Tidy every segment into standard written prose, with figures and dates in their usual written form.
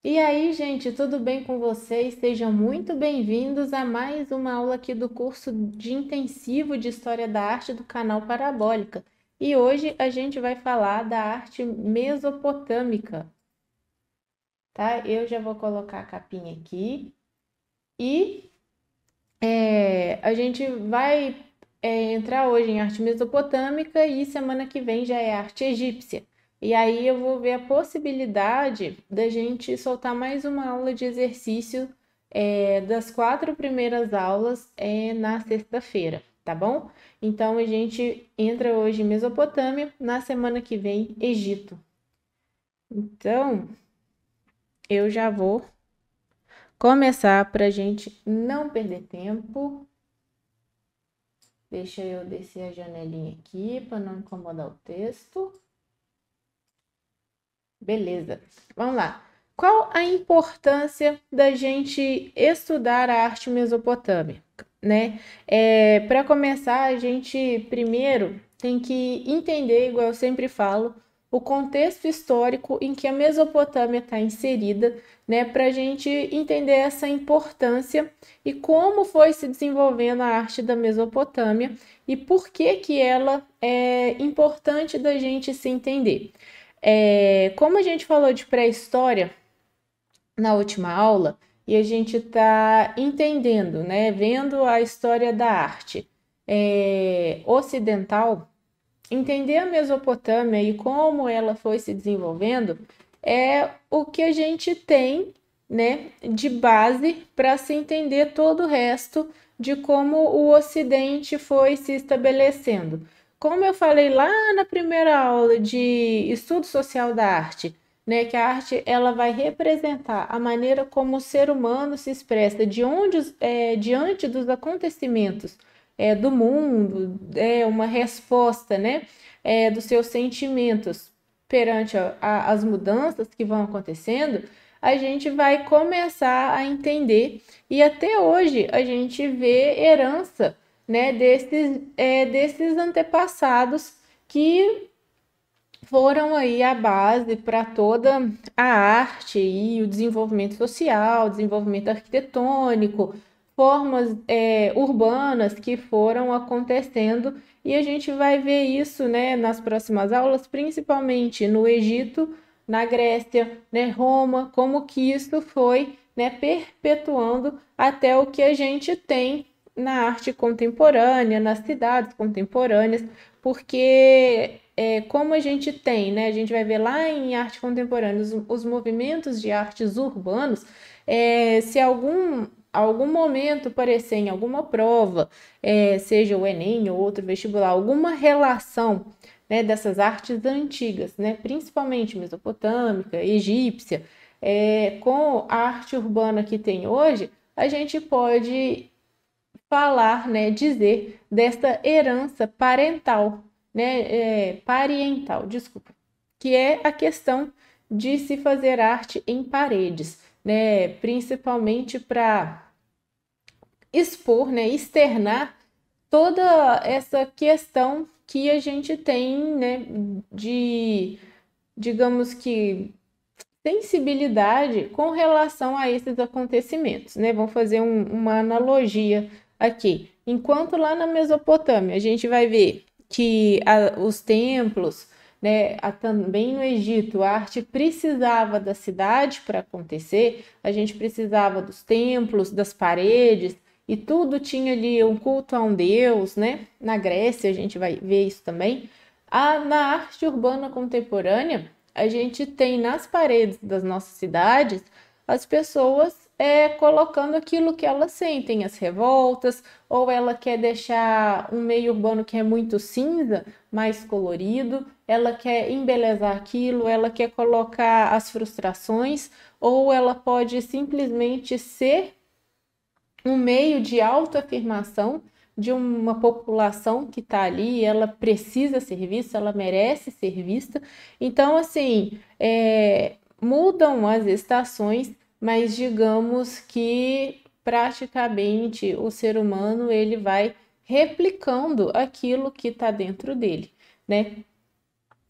E aí, gente, tudo bem com vocês? Sejam muito bem-vindos a mais uma aula aqui do curso de intensivo de História da Arte do canal Parabólica. E hoje a gente vai falar da arte mesopotâmica, tá? Eu já vou colocar a capinha aqui e a gente vai entrar hoje em arte mesopotâmica e semana que vem já é arte egípcia. E aí eu vou ver a possibilidade da gente soltar mais uma aula de exercício das 4 primeiras aulas na sexta-feira, tá bom? Então a gente entra hoje em Mesopotâmia, na semana que vem Egito. Então eu já vou começar para a gente não perder tempo. Deixa eu descer a janelinha aqui para não incomodar o texto. Beleza, vamos lá. Qual a importância da gente estudar a arte mesopotâmica, né? Para começar, a gente primeiro tem que entender, igual eu sempre falo, o contexto histórico em que a Mesopotâmia está inserida, né? Para a gente entender essa importância e como foi se desenvolvendo a arte da Mesopotâmia e por que ela é importante da gente se entender. Como a gente falou de pré-história na última aula, e a gente está entendendo, né, vendo a história da arte ocidental, entender a Mesopotâmia e como ela foi se desenvolvendo é o que a gente tem, né, de base para se entender todo o resto de como o Ocidente foi se estabelecendo. Como eu falei lá na primeira aula de estudo social da arte, né, que a arte ela vai representar a maneira como o ser humano se expressa diante dos acontecimentos do mundo, uma resposta, né, dos seus sentimentos perante as mudanças que vão acontecendo, a gente vai começar a entender e até hoje a gente vê herança, né, desses antepassados que foram aí a base para toda a arte e o desenvolvimento social, desenvolvimento arquitetônico, formas urbanas que foram acontecendo e a gente vai ver isso, né, nas próximas aulas, principalmente no Egito, na Grécia, né, Roma, como que isso foi, né, perpetuando até o que a gente tem na arte contemporânea, nas cidades contemporâneas, porque como a gente tem, né, a gente vai ver lá em arte contemporânea os movimentos de artes urbanos, se algum momento aparecer em alguma prova, seja o Enem ou outro vestibular, alguma relação, né, dessas artes antigas, né, principalmente mesopotâmica, egípcia, com a arte urbana que tem hoje, a gente pode falar, né, dizer desta herança parental, né, parietal, desculpa, que é a questão de se fazer arte em paredes, né, principalmente para expor, né, externar toda essa questão que a gente tem, né, de, digamos que, sensibilidade com relação a esses acontecimentos, né? Vamos fazer uma analogia aqui. Enquanto lá na Mesopotâmia a gente vai ver que os templos, né, também no Egito, a arte precisava da cidade para acontecer, a gente precisava dos templos, das paredes, e tudo tinha ali um culto a um deus, né? Na Grécia a gente vai ver isso também. Na arte urbana contemporânea, a gente tem nas paredes das nossas cidades as pessoas colocando aquilo que elas sentem, as revoltas, ou ela quer deixar um meio urbano que é muito cinza, mais colorido, ela quer embelezar aquilo, ela quer colocar as frustrações, ou ela pode simplesmente ser um meio de autoafirmação de uma população que está ali, ela precisa ser vista, ela merece ser vista. Então, assim, mudam as estações, mas digamos que praticamente o ser humano ele vai replicando aquilo que está dentro dele, né?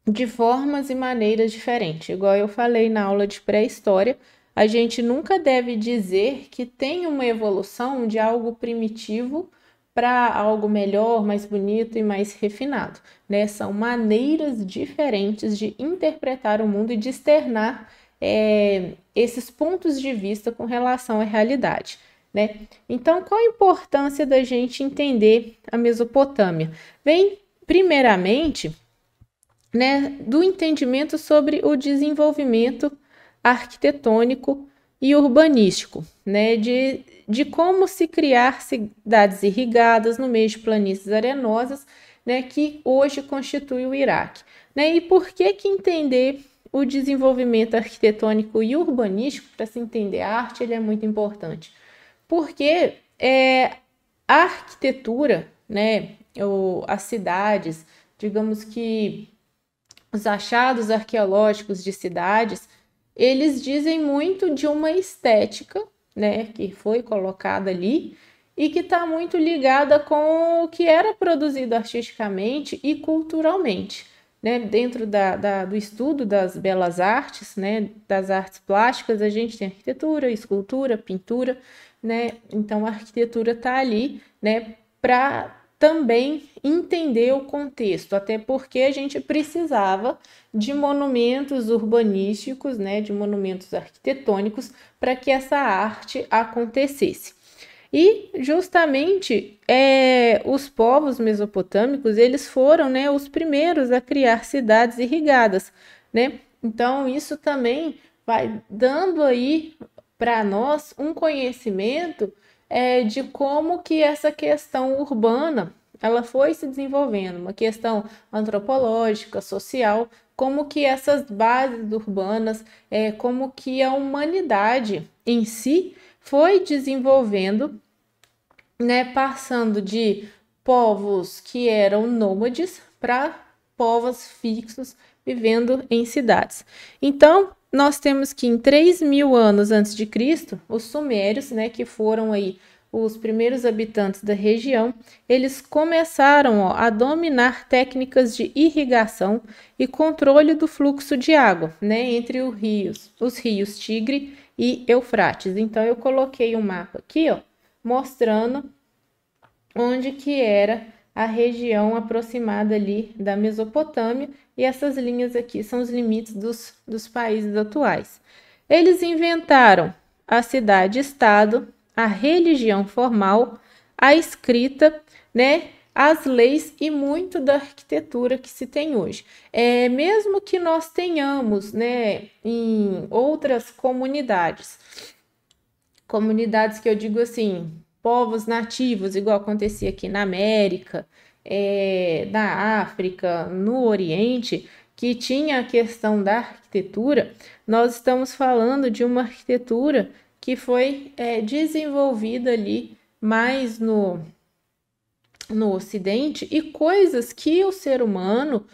De formas e maneiras diferentes. Igual eu falei na aula de pré-história, a gente nunca deve dizer que tem uma evolução de algo primitivo para algo melhor, mais bonito e mais refinado, né? São maneiras diferentes de interpretar o mundo e de externar esses pontos de vista com relação à realidade, né? Então, qual a importância da gente entender a Mesopotâmia? Vem, primeiramente, né, do entendimento sobre o desenvolvimento arquitetônico e urbanístico, né, de como se criar cidades irrigadas no meio de planícies arenosas, né, que hoje constitui o Iraque. Né? E por que entender o desenvolvimento arquitetônico e urbanístico, para se entender a arte, ele é muito importante? Porque a arquitetura, né, ou as cidades, digamos que os achados arqueológicos de cidades, eles dizem muito de uma estética, né, que foi colocada ali e que está muito ligada com o que era produzido artisticamente e culturalmente, né? Dentro do estudo das belas artes, né, das artes plásticas, a gente tem arquitetura, escultura, pintura, né? Então a arquitetura está ali, né, para também entender o contexto, até porque a gente precisava de monumentos urbanísticos, né, de monumentos arquitetônicos, para que essa arte acontecesse. E justamente os povos mesopotâmicos, eles foram, né, os primeiros a criar cidades irrigadas, né? Então isso também vai dando aí para nós um conhecimento de como que essa questão urbana ela foi se desenvolvendo, uma questão antropológica, social, como que essas bases urbanas, como que a humanidade em si foi desenvolvendo, né, passando de povos que eram nômades para povos fixos vivendo em cidades. Então, nós temos que em 3.000 anos antes de Cristo, os sumérios, né, que foram aí os primeiros habitantes da região, eles começaram a dominar técnicas de irrigação e controle do fluxo de água, né, entre os rios Tigre e Eufrates. Então, eu coloquei um mapa aqui, ó, mostrando onde que era a região aproximada ali da Mesopotâmia, e essas linhas aqui são os limites dos países atuais. Eles inventaram a cidade-estado, a religião formal, a escrita, né, as leis e muito da arquitetura que se tem hoje. Mesmo que nós tenhamos, né, em outras comunidades que eu digo assim, povos nativos, igual acontecia aqui na América, na África, no Oriente, que tinha a questão da arquitetura, nós estamos falando de uma arquitetura que foi desenvolvida ali mais no Ocidente, e coisas que o ser humano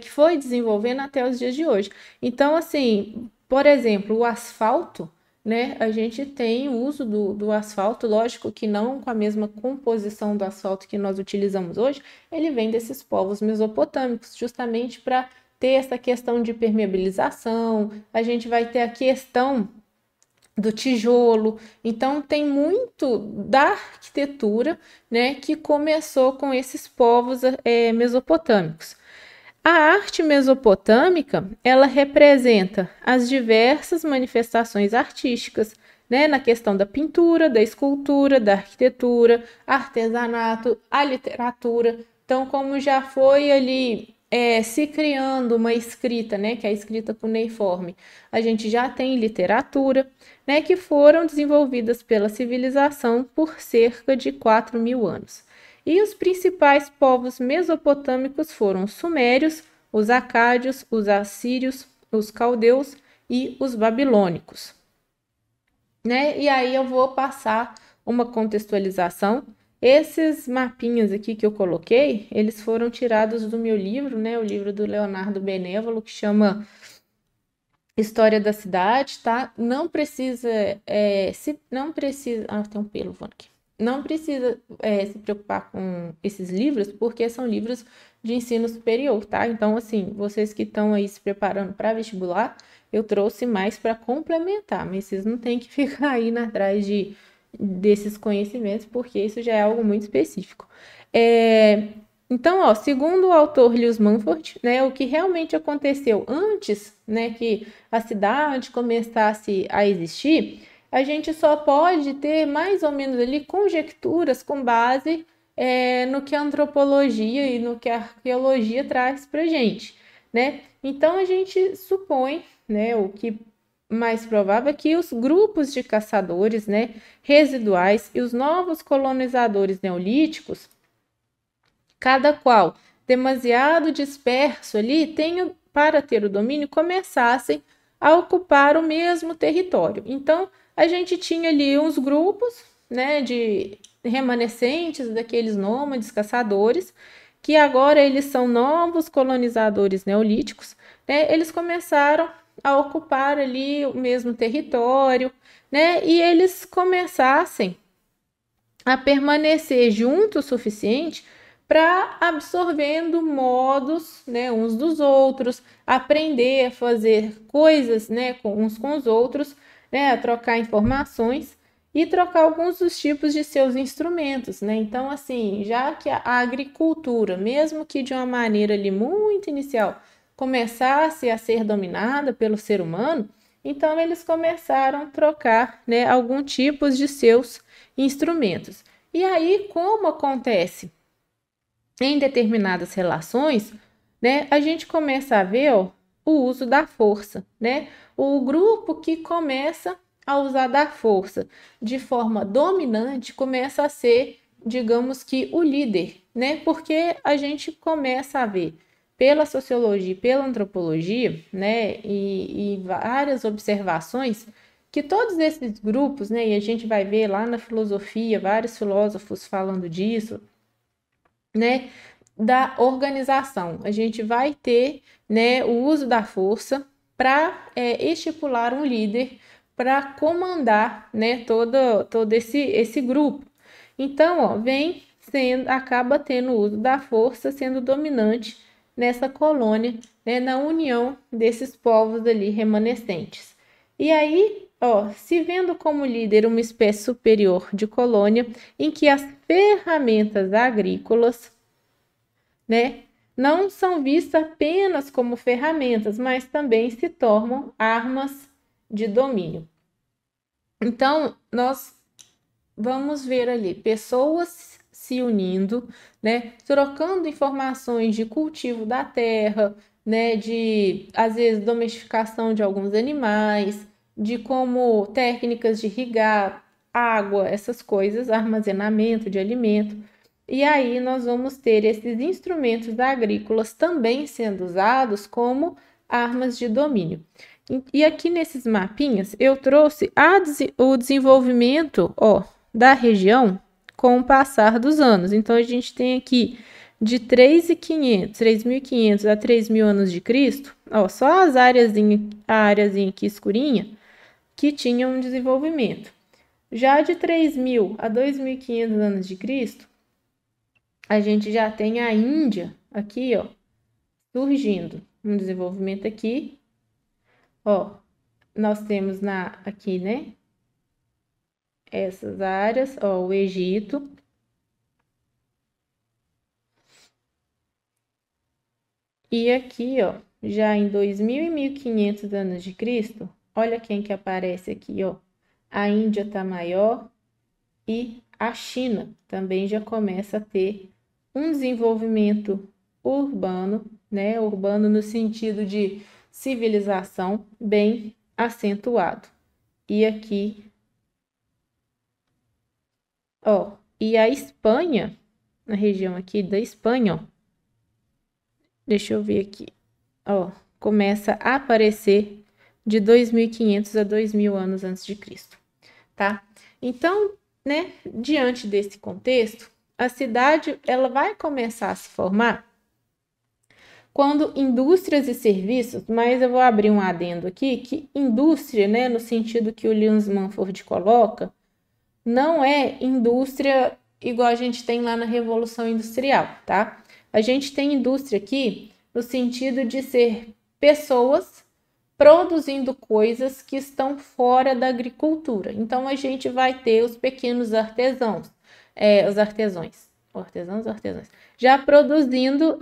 que foi desenvolvendo até os dias de hoje. Então, assim, por exemplo, o asfalto, né? A gente tem o uso do asfalto, lógico que não com a mesma composição do asfalto que nós utilizamos hoje, ele vem desses povos mesopotâmicos, justamente para ter essa questão de permeabilização, a gente vai ter a questão do tijolo. Então tem muito da arquitetura, né, que começou com esses povos mesopotâmicos. A arte mesopotâmica, ela representa as diversas manifestações artísticas, né, na questão da pintura, da escultura, da arquitetura, artesanato, a literatura. Então, como já foi ali se criando uma escrita, né, que é a escrita cuneiforme, a gente já tem literatura, né, que foram desenvolvidas pela civilização por cerca de 4.000 anos. E os principais povos mesopotâmicos foram os sumérios, os acádios, os assírios, os caldeus e os babilônicos. Né? E aí eu vou passar uma contextualização. Esses mapinhas aqui que eu coloquei, eles foram tirados do meu livro, né? O livro do Leonardo Benévolo, que chama História da Cidade, tá? Não precisa, tem um pelo voando aqui. Não precisa se preocupar com esses livros, porque são livros de ensino superior, tá? Então, assim, vocês que estão aí se preparando para vestibular, Eu trouxe mais para complementar, mas vocês não têm que ficar aí atrás desses conhecimentos, porque isso já é algo muito específico. Então, ó, segundo o autor Lewis Mumford, né, o que realmente aconteceu antes, né, que a cidade começasse a existir, a gente só pode ter mais ou menos ali conjecturas com base no que a antropologia e no que a arqueologia traz para gente, né? Então a gente supõe, né, o que mais provável é que os grupos de caçadores, né, residuais e os novos colonizadores neolíticos, cada qual demasiado disperso ali, tenham, para ter o domínio, começassem a ocupar o mesmo território. Então, a gente tinha ali uns grupos, né, de remanescentes daqueles nômades caçadores, que agora eles são novos colonizadores neolíticos, né? Eles começaram a ocupar ali o mesmo território, né? E eles começassem a permanecer juntos o suficiente para absorvendo modos, né, uns dos outros, aprender a fazer coisas, né, uns com os outros, né, a trocar informações e trocar alguns dos tipos de seus instrumentos, né? Então, assim, já que a agricultura, mesmo que de uma maneira ali muito inicial, começasse a ser dominada pelo ser humano, então eles começaram a trocar, né, algum tipos de seus instrumentos. E aí, como acontece em determinadas relações, né, a gente começa a ver, ó, o uso da força, né? O grupo que começa a usar da força de forma dominante começa a ser, digamos que, o líder, né? Porque a gente começa a ver pela sociologia, pela antropologia, né, e várias observações que todos esses grupos, né, e a gente vai ver lá na filosofia vários filósofos falando disso, né, da organização. A gente vai ter, né, o uso da força para estipular um líder para comandar, né, todo esse grupo. Então, ó, acaba tendo o uso da força sendo dominante nessa colônia, né, na união desses povos ali remanescentes. E aí, ó, se vendo como líder uma espécie superior de colônia em que as ferramentas agrícolas, né, não são vistas apenas como ferramentas, mas também se tornam armas de domínio. Então, nós vamos ver ali pessoas se unindo, né, trocando informações de cultivo da terra, né, de às vezes domesticação de alguns animais, de como técnicas de irrigar água, essas coisas, armazenamento de alimento. E aí nós vamos ter esses instrumentos agrícolas também sendo usados como armas de domínio. E aqui nesses mapinhas eu trouxe o desenvolvimento, ó, da região com o passar dos anos. Então a gente tem aqui de 3.500 a 3.000 anos de Cristo, ó, só a áreazinha aqui escurinha que tinham um desenvolvimento. Já de 3.000 a 2.500 anos de Cristo, a gente já tem a Índia aqui, ó, surgindo. Um desenvolvimento aqui, ó, nós temos aqui, né, essas áreas, ó, o Egito. E aqui, ó, já em 2.000 e 1.500 anos de Cristo, olha quem que aparece aqui, ó. A Índia tá maior e a China também já começa a ter um desenvolvimento urbano, né? Urbano no sentido de civilização bem acentuado. E aqui, ó, e a Espanha, na região aqui da Espanha, ó, deixa eu ver aqui, ó, começa a aparecer de 2.500 a 2.000 anos antes de Cristo, tá? Então, né, diante desse contexto, a cidade ela vai começar a se formar quando indústrias e serviços, mas eu vou abrir um adendo aqui, que indústria, né, no sentido que o Lewis Mumford coloca, não é indústria igual a gente tem lá na Revolução Industrial, tá? A gente tem indústria aqui no sentido de ser pessoas produzindo coisas que estão fora da agricultura. Então, a gente vai ter os pequenos artesãos, os artesãos, já produzindo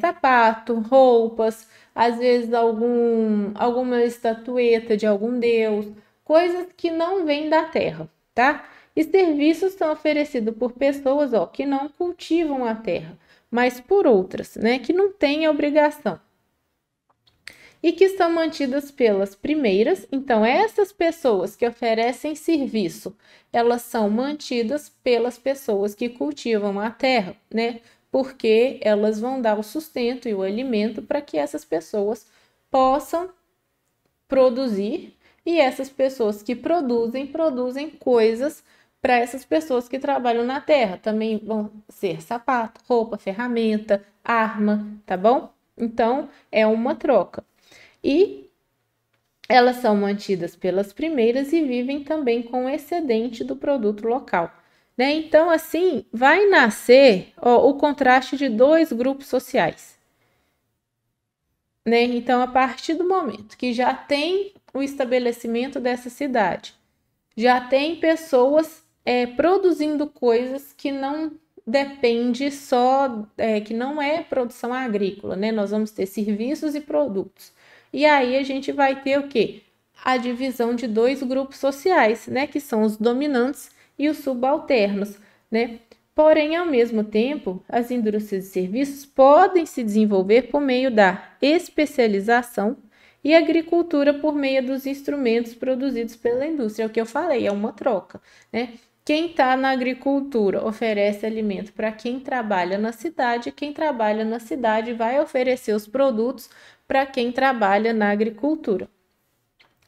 sapato, roupas, às vezes alguma estatueta de algum deus, coisas que não vêm da terra, tá? E serviços são oferecidos por pessoas, que não cultivam a terra, mas por outras, né, que não têm obrigação e que são mantidas pelas primeiras. Então, essas pessoas que oferecem serviço, elas são mantidas pelas pessoas que cultivam a terra, né? Porque elas vão dar o sustento e o alimento para que essas pessoas possam produzir, e essas pessoas que produzem coisas para essas pessoas que trabalham na terra. Também vão ser sapato, roupa, ferramenta, arma, tá bom? Então, é uma troca. E elas são mantidas pelas primeiras e vivem também com o excedente do produto local, né? Então, assim, vai nascer o contraste de dois grupos sociais, né? Então, a partir do momento que já tem o estabelecimento dessa cidade, já tem pessoas produzindo coisas que não depende só, que não é produção agrícola, né? Nós vamos ter serviços e produtos. E aí a gente vai ter o quê? A divisão de dois grupos sociais, né? Que são os dominantes e os subalternos, né? Porém, ao mesmo tempo, as indústrias de serviços podem se desenvolver por meio da especialização e agricultura por meio dos instrumentos produzidos pela indústria. É o que eu falei, é uma troca, né? Quem está na agricultura oferece alimento para quem trabalha na cidade, quem trabalha na cidade vai oferecer os produtos para quem trabalha na agricultura.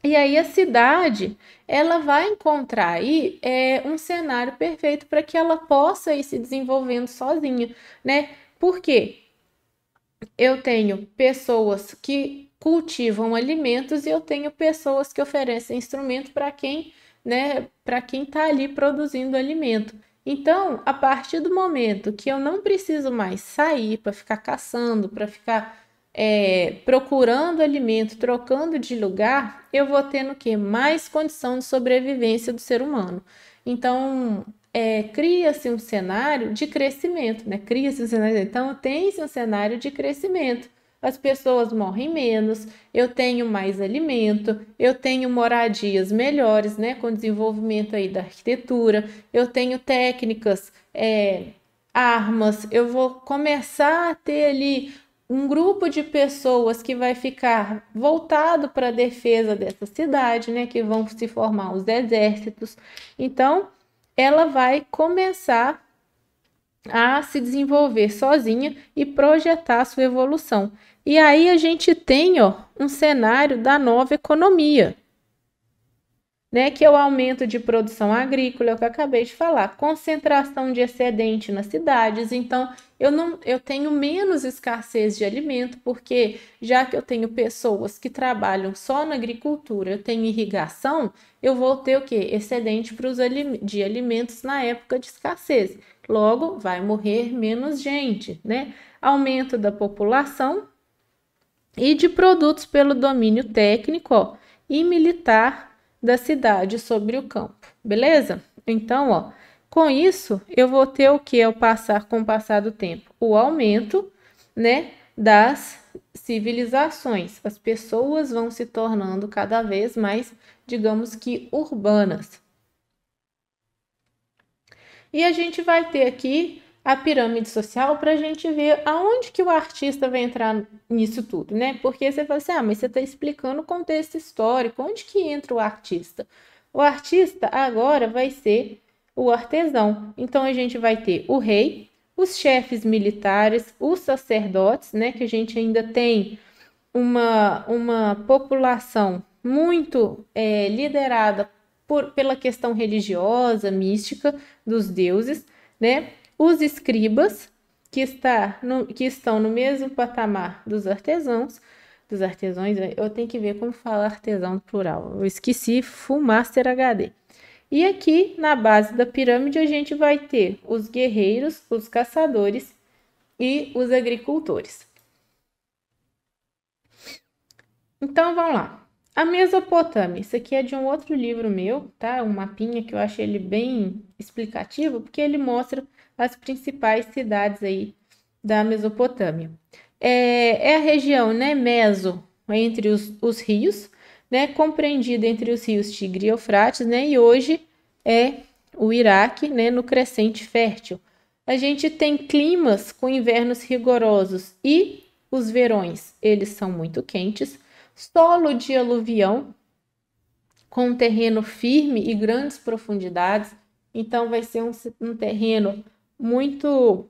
E aí a cidade, ela vai encontrar aí um cenário perfeito para que ela possa ir se desenvolvendo sozinha, né? Por quê? Eu tenho pessoas que cultivam alimentos e eu tenho pessoas que oferecem instrumento para quem, né, para quem está ali produzindo alimento. Então, a partir do momento que eu não preciso mais sair para ficar caçando, para ficar procurando alimento, trocando de lugar, eu vou tendo o quê? Mais condição de sobrevivência do ser humano. Então, cria-se um cenário de crescimento, né? Cria-se um cenário, então tem-se um cenário de crescimento. As pessoas morrem menos, eu tenho mais alimento, eu tenho moradias melhores, né? Com desenvolvimento aí da arquitetura, eu tenho técnicas, armas, eu vou começar a ter ali um grupo de pessoas que vai ficar voltado para a defesa dessa cidade, né? Que vão se formar os exércitos. Então, ela vai começar a se desenvolver sozinha e projetar a sua evolução. E aí a gente tem, um cenário da nova economia, né, que é o aumento de produção agrícola, é o que eu acabei de falar, concentração de excedente nas cidades. Então, eu tenho menos escassez de alimento, porque já que eu tenho pessoas que trabalham só na agricultura, eu tenho irrigação, eu vou ter o quê? Excedente de alimentos na época de escassez. Logo, vai morrer menos gente, né? Aumento da população e de produtos pelo domínio técnico, e militar da cidade sobre o campo, beleza? Então, com isso, eu vou ter o que com o passar do tempo? O aumento, né, das civilizações. As pessoas vão se tornando cada vez mais, digamos que, urbanas. E a gente vai ter aqui a pirâmide social para a gente ver aonde que o artista vai entrar nisso tudo, né? Porque você fala assim, mas você está explicando o contexto histórico, onde que entra o artista? O artista agora vai ser o artesão. Então, a gente vai ter o rei, os chefes militares, os sacerdotes, né? Que a gente ainda tem uma população muito liderada pela questão religiosa, mística dos deuses, né? Os escribas, que estão no mesmo patamar dos artesãos, eu tenho que ver como fala artesão no plural, eu esqueci, Full Master HD. E aqui, na base da pirâmide, a gente vai ter os guerreiros, os caçadores e os agricultores. Então, vamos lá. A Mesopotâmia, isso aqui é de um outro livro meu, tá? Um mapinha que eu achei ele bem explicativo, porque ele mostra as principais cidades aí da Mesopotâmia. É a região, né, meso, entre os rios, né, compreendida entre os rios Tigre e Eufrates, né, e hoje é o Iraque, né, no crescente fértil. A gente tem climas com invernos rigorosos e os verões, eles são muito quentes, solo de aluvião, com terreno firme e grandes profundidades, então vai ser um terreno muito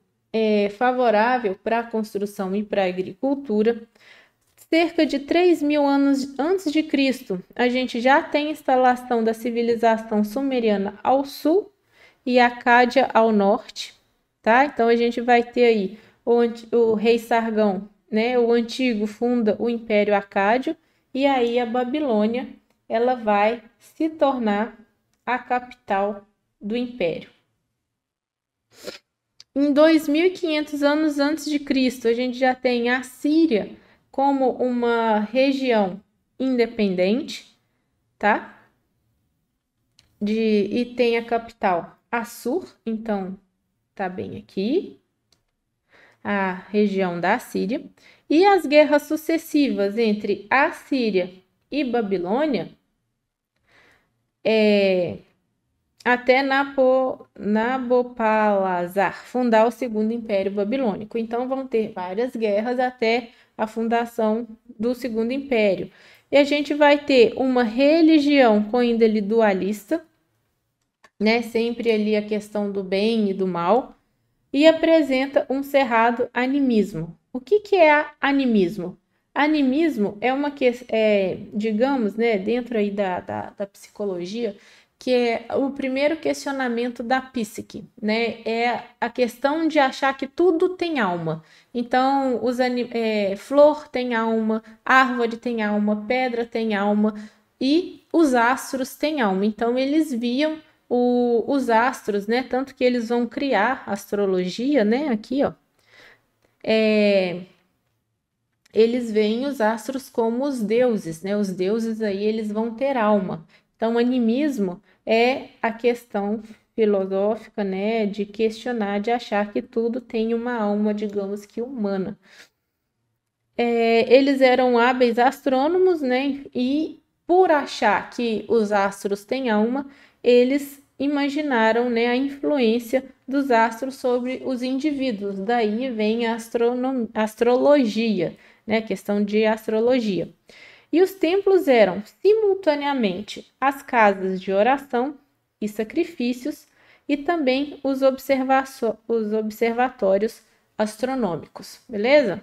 favorável para a construção e para a agricultura. Cerca de 3.000 anos antes de Cristo, a gente já tem instalação da civilização sumeriana ao sul e Acádia ao norte, tá? Então a gente vai ter aí o rei Sargão, né? O antigo funda o Império Acádio e aí a Babilônia, ela vai se tornar a capital do império. Em 2.500 anos antes de Cristo, a gente já tem a Síria como uma região independente, tá? E tem a capital Assur, então tá bem aqui, a região da Síria. E as guerras sucessivas entre a Síria e Babilônia, até Nabopolassar fundar o Segundo Império Babilônico. Então vão ter várias guerras até a fundação do Segundo Império. E a gente vai ter uma religião com índole dualista, né? Sempre ali a questão do bem e do mal, e apresenta um cerrado animismo. O que é animismo? Animismo é uma digamos, né, dentro aí da psicologia, que é o primeiro questionamento da psique, né? É a questão de achar que tudo tem alma. Então, flor tem alma, árvore tem alma, pedra tem alma e os astros têm alma. Então, eles viam os astros, né? Tanto que eles vão criar astrologia, né? Aqui, ó. Eles veem os astros como os deuses, né? Os deuses aí, eles vão ter alma. Então, o animismo é a questão filosófica, né? De questionar, de achar que tudo tem uma alma, digamos que humana. Eles eram hábeis astrônomos, né? E por achar que os astros têm alma, eles imaginaram, né, a influência dos astros sobre os indivíduos. Daí vem a astrologia, né, questão de astrologia. E os templos eram simultaneamente as casas de oração e sacrifícios e também os observatórios astronômicos, beleza?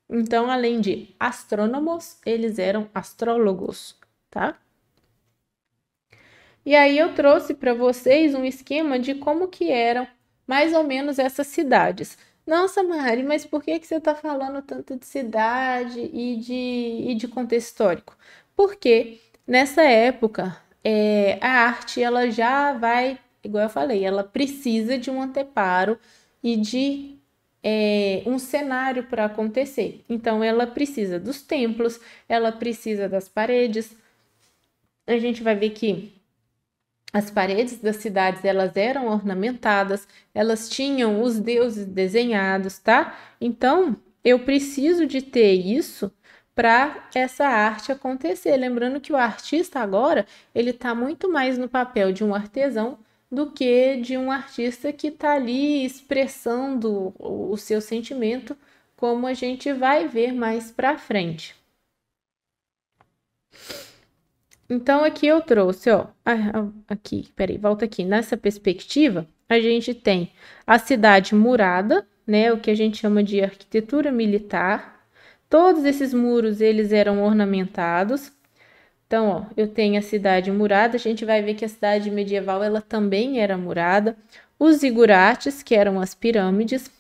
Então, além de astrônomos, eles eram astrólogos, tá? E aí eu trouxe para vocês um esquema de como que eram mais ou menos essas cidades. Nossa, Mari, mas por que você está falando tanto de cidade e de contexto histórico? Porque nessa época a arte ela já vai, igual eu falei, ela precisa de um anteparo e de um cenário para acontecer. Então ela precisa dos templos, ela precisa das paredes. A gente vai ver que as paredes das cidades, elas eram ornamentadas, elas tinham os deuses desenhados, tá? Então, eu preciso de ter isso para essa arte acontecer. Lembrando que o artista agora, ele está muito mais no papel de um artesão do que de um artista que está ali expressando o seu sentimento, como a gente vai ver mais para frente. Então, aqui eu trouxe, ó, aqui, peraí, volta aqui. Nessa perspectiva, a gente tem a cidade murada, né, o que a gente chama de arquitetura militar. Todos esses muros, eles eram ornamentados. Então, ó, eu tenho a cidade murada, a gente vai ver que a cidade medieval, ela também era murada. Os zigurates, que eram as pirâmides.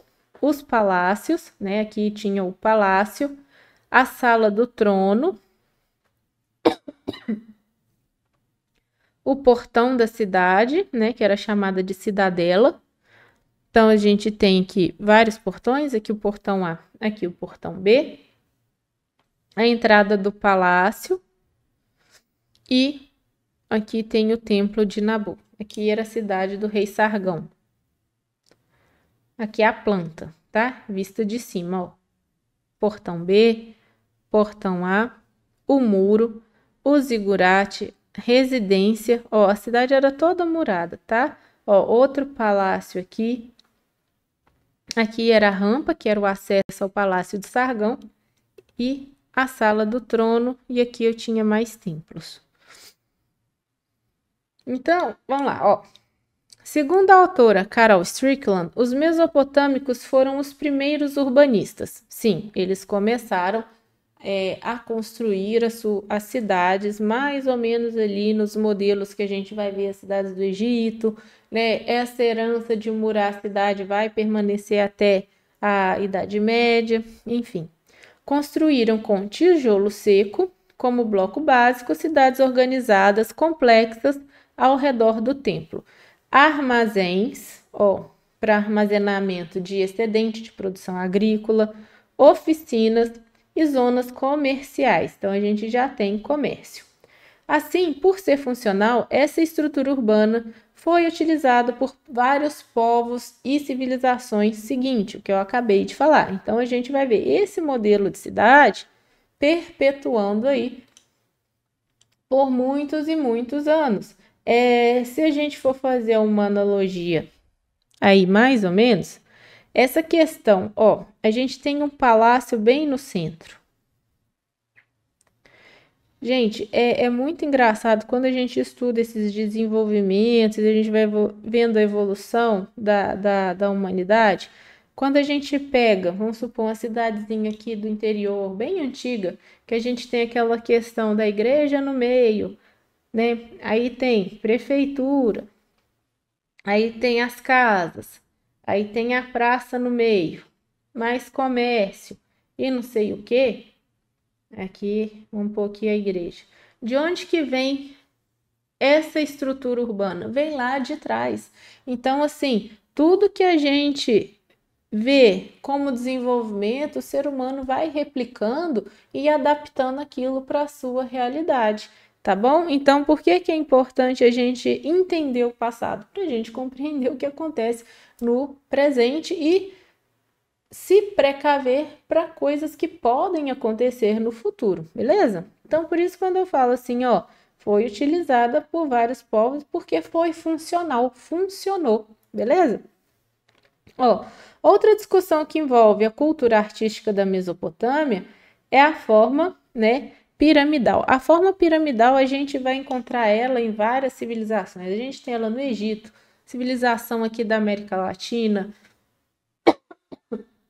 Os palácios, né, aqui tinha o palácio. A sala do trono. O portão da cidade, né, que era chamada de cidadela. Então, a gente tem aqui vários portões, aqui o portão A, aqui o portão B. a entrada do palácio e aqui tem o templo de Nabu. Aqui era a cidade do rei Sargão. Aqui é a planta, tá? Vista de cima, ó. Portão B, portão A, o muro, o zigurate, residência. Ó, a cidade era toda murada, tá? Ó, outro palácio aqui. Aqui era a rampa, que era o acesso ao palácio de Sargão. E a sala do trono. E aqui eu tinha mais templos. Então, vamos lá, ó. Segundo a autora Carol Strickland, os mesopotâmicos foram os primeiros urbanistas. Sim, eles começaram a construir as cidades, mais ou menos ali nos modelos que a gente vai ver as cidades do Egito, né? Essa herança de murar a cidade vai permanecer até a Idade Média, enfim. Construíram com tijolo seco, como bloco básico, cidades organizadas, complexas, ao redor do templo. Armazéns, para armazenamento de excedente de produção agrícola, oficinas e zonas comerciais. Então, a gente já tem comércio. Assim, por ser funcional, essa estrutura urbana foi utilizada por vários povos e civilizações seguinte, o que eu acabei de falar. Então, a gente vai ver esse modelo de cidade perpetuando aí por muitos e muitos anos. Se a gente for fazer uma analogia aí, mais ou menos, essa questão, a gente tem um palácio bem no centro. Gente, é muito engraçado quando a gente estuda esses desenvolvimentos, a gente vai vendo a evolução da humanidade. Quando a gente pega, vamos supor, uma cidadezinha aqui do interior, bem antiga, que a gente tem aquela questão da igreja no meio, né? Aí tem prefeitura, aí tem as casas, aí tem a praça no meio, mais comércio e não sei o que. Aqui, um pouquinho a igreja. De onde que vem essa estrutura urbana? Vem lá de trás. Então, assim, tudo que a gente vê como desenvolvimento, o ser humano vai replicando e adaptando aquilo para a sua realidade, tá bom? Então, por que que é importante a gente entender o passado? Para a gente compreender o que acontece no presente e se precaver para coisas que podem acontecer no futuro, beleza? Então, por isso, quando eu falo assim, foi utilizada por vários povos porque foi funcional, funcionou, beleza? Outra discussão que envolve a cultura artística da Mesopotâmia é a forma, né, piramidal. A forma piramidal a gente vai encontrar ela em várias civilizações. A gente tem ela no Egito, civilização aqui da América Latina.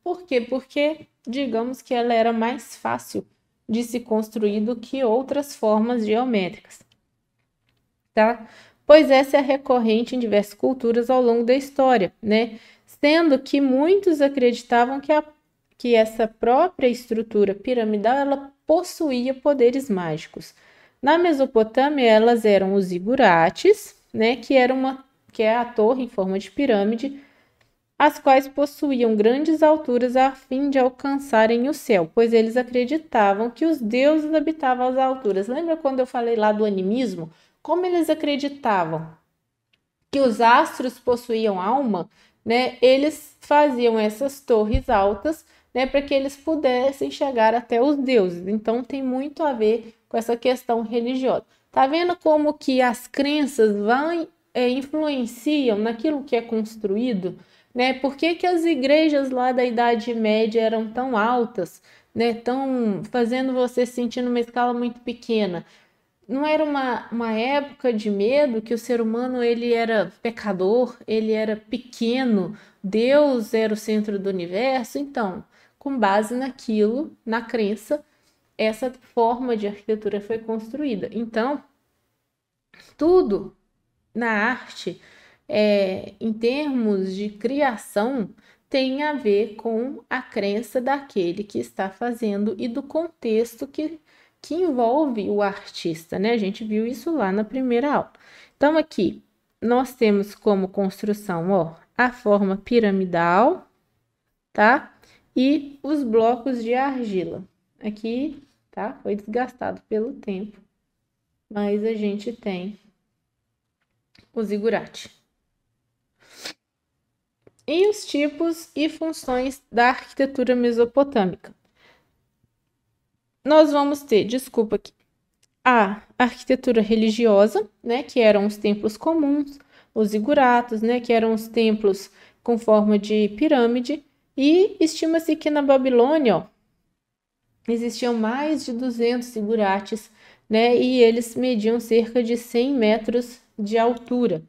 Por quê? Porque, digamos que ela era mais fácil de se construir do que outras formas geométricas, tá? Pois essa é recorrente em diversas culturas ao longo da história, né? Sendo que muitos acreditavam que essa própria estrutura piramidal ela possuía poderes mágicos. Na Mesopotâmia, elas eram os zigurates, né? Que é a torre em forma de pirâmide, as quais possuíam grandes alturas a fim de alcançarem o céu, pois eles acreditavam que os deuses habitavam as alturas. Lembra quando eu falei lá do animismo? Como eles acreditavam que os astros possuíam alma, né? Eles faziam essas torres altas, né, para que eles pudessem chegar até os deuses. Então tem muito a ver com essa questão religiosa. Tá vendo como que as crenças influenciam naquilo que é construído? Né? Por que que as igrejas lá da Idade Média eram tão altas, né? Tão fazendo você sentir numa escala muito pequena? Não era uma época de medo que o ser humano ele era pecador, ele era pequeno, Deus era o centro do universo? Então, com base naquilo, na crença, essa forma de arquitetura foi construída. Então, tudo na arte, em termos de criação, tem a ver com a crença daquele que está fazendo e do contexto que envolve o artista, né? A gente viu isso lá na primeira aula. Então, aqui, nós temos como construção, a forma piramidal, tá? E os blocos de argila. Aqui tá? Foi desgastado pelo tempo, mas a gente tem o zigurate. E os tipos e funções da arquitetura mesopotâmica. Nós vamos ter, desculpa aqui, a arquitetura religiosa, né, que eram os templos comuns, os ziguratos, né, que eram os templos com forma de pirâmide, e estima-se que na Babilônia, ó, existiam mais de 200 zigurates, né, e eles mediam cerca de 100 metros de altura.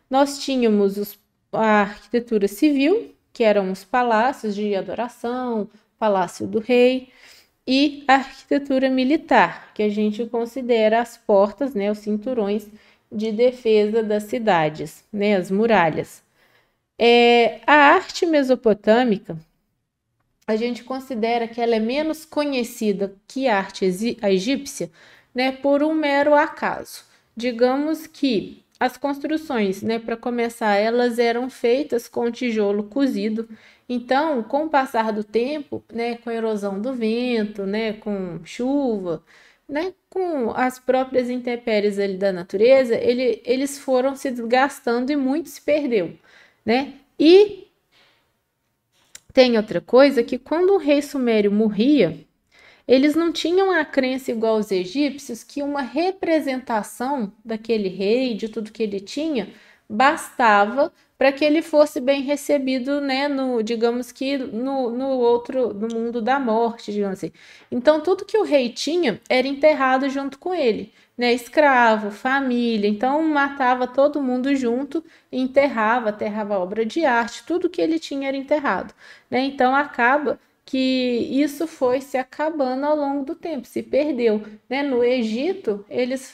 Nós tínhamos a arquitetura civil, que eram os palácios de adoração, palácio do rei, e a arquitetura militar, que a gente considera as portas, né, os cinturões de defesa das cidades, né, as muralhas. A arte mesopotâmica, a gente considera que ela é menos conhecida que a arte egípcia, né, por um mero acaso. Digamos que as construções, né, para começar, elas eram feitas com tijolo cozido. Então, com o passar do tempo, né, com a erosão do vento, né, com chuva, né, com as próprias intempéries ali da natureza, eles foram se desgastando e muito se perdeu, né? E tem outra coisa que quando o rei sumério morria, eles não tinham a crença igual aos egípcios que uma representação daquele rei, de tudo que ele tinha, bastava para que ele fosse bem recebido, né, digamos que no mundo da morte, digamos assim. Então, tudo que o rei tinha era enterrado junto com ele, né, escravo, família. Então, matava todo mundo junto, enterrava obra de arte, tudo que ele tinha era enterrado, né? Então, acaba que isso foi se acabando ao longo do tempo, se perdeu, né? No Egito, eles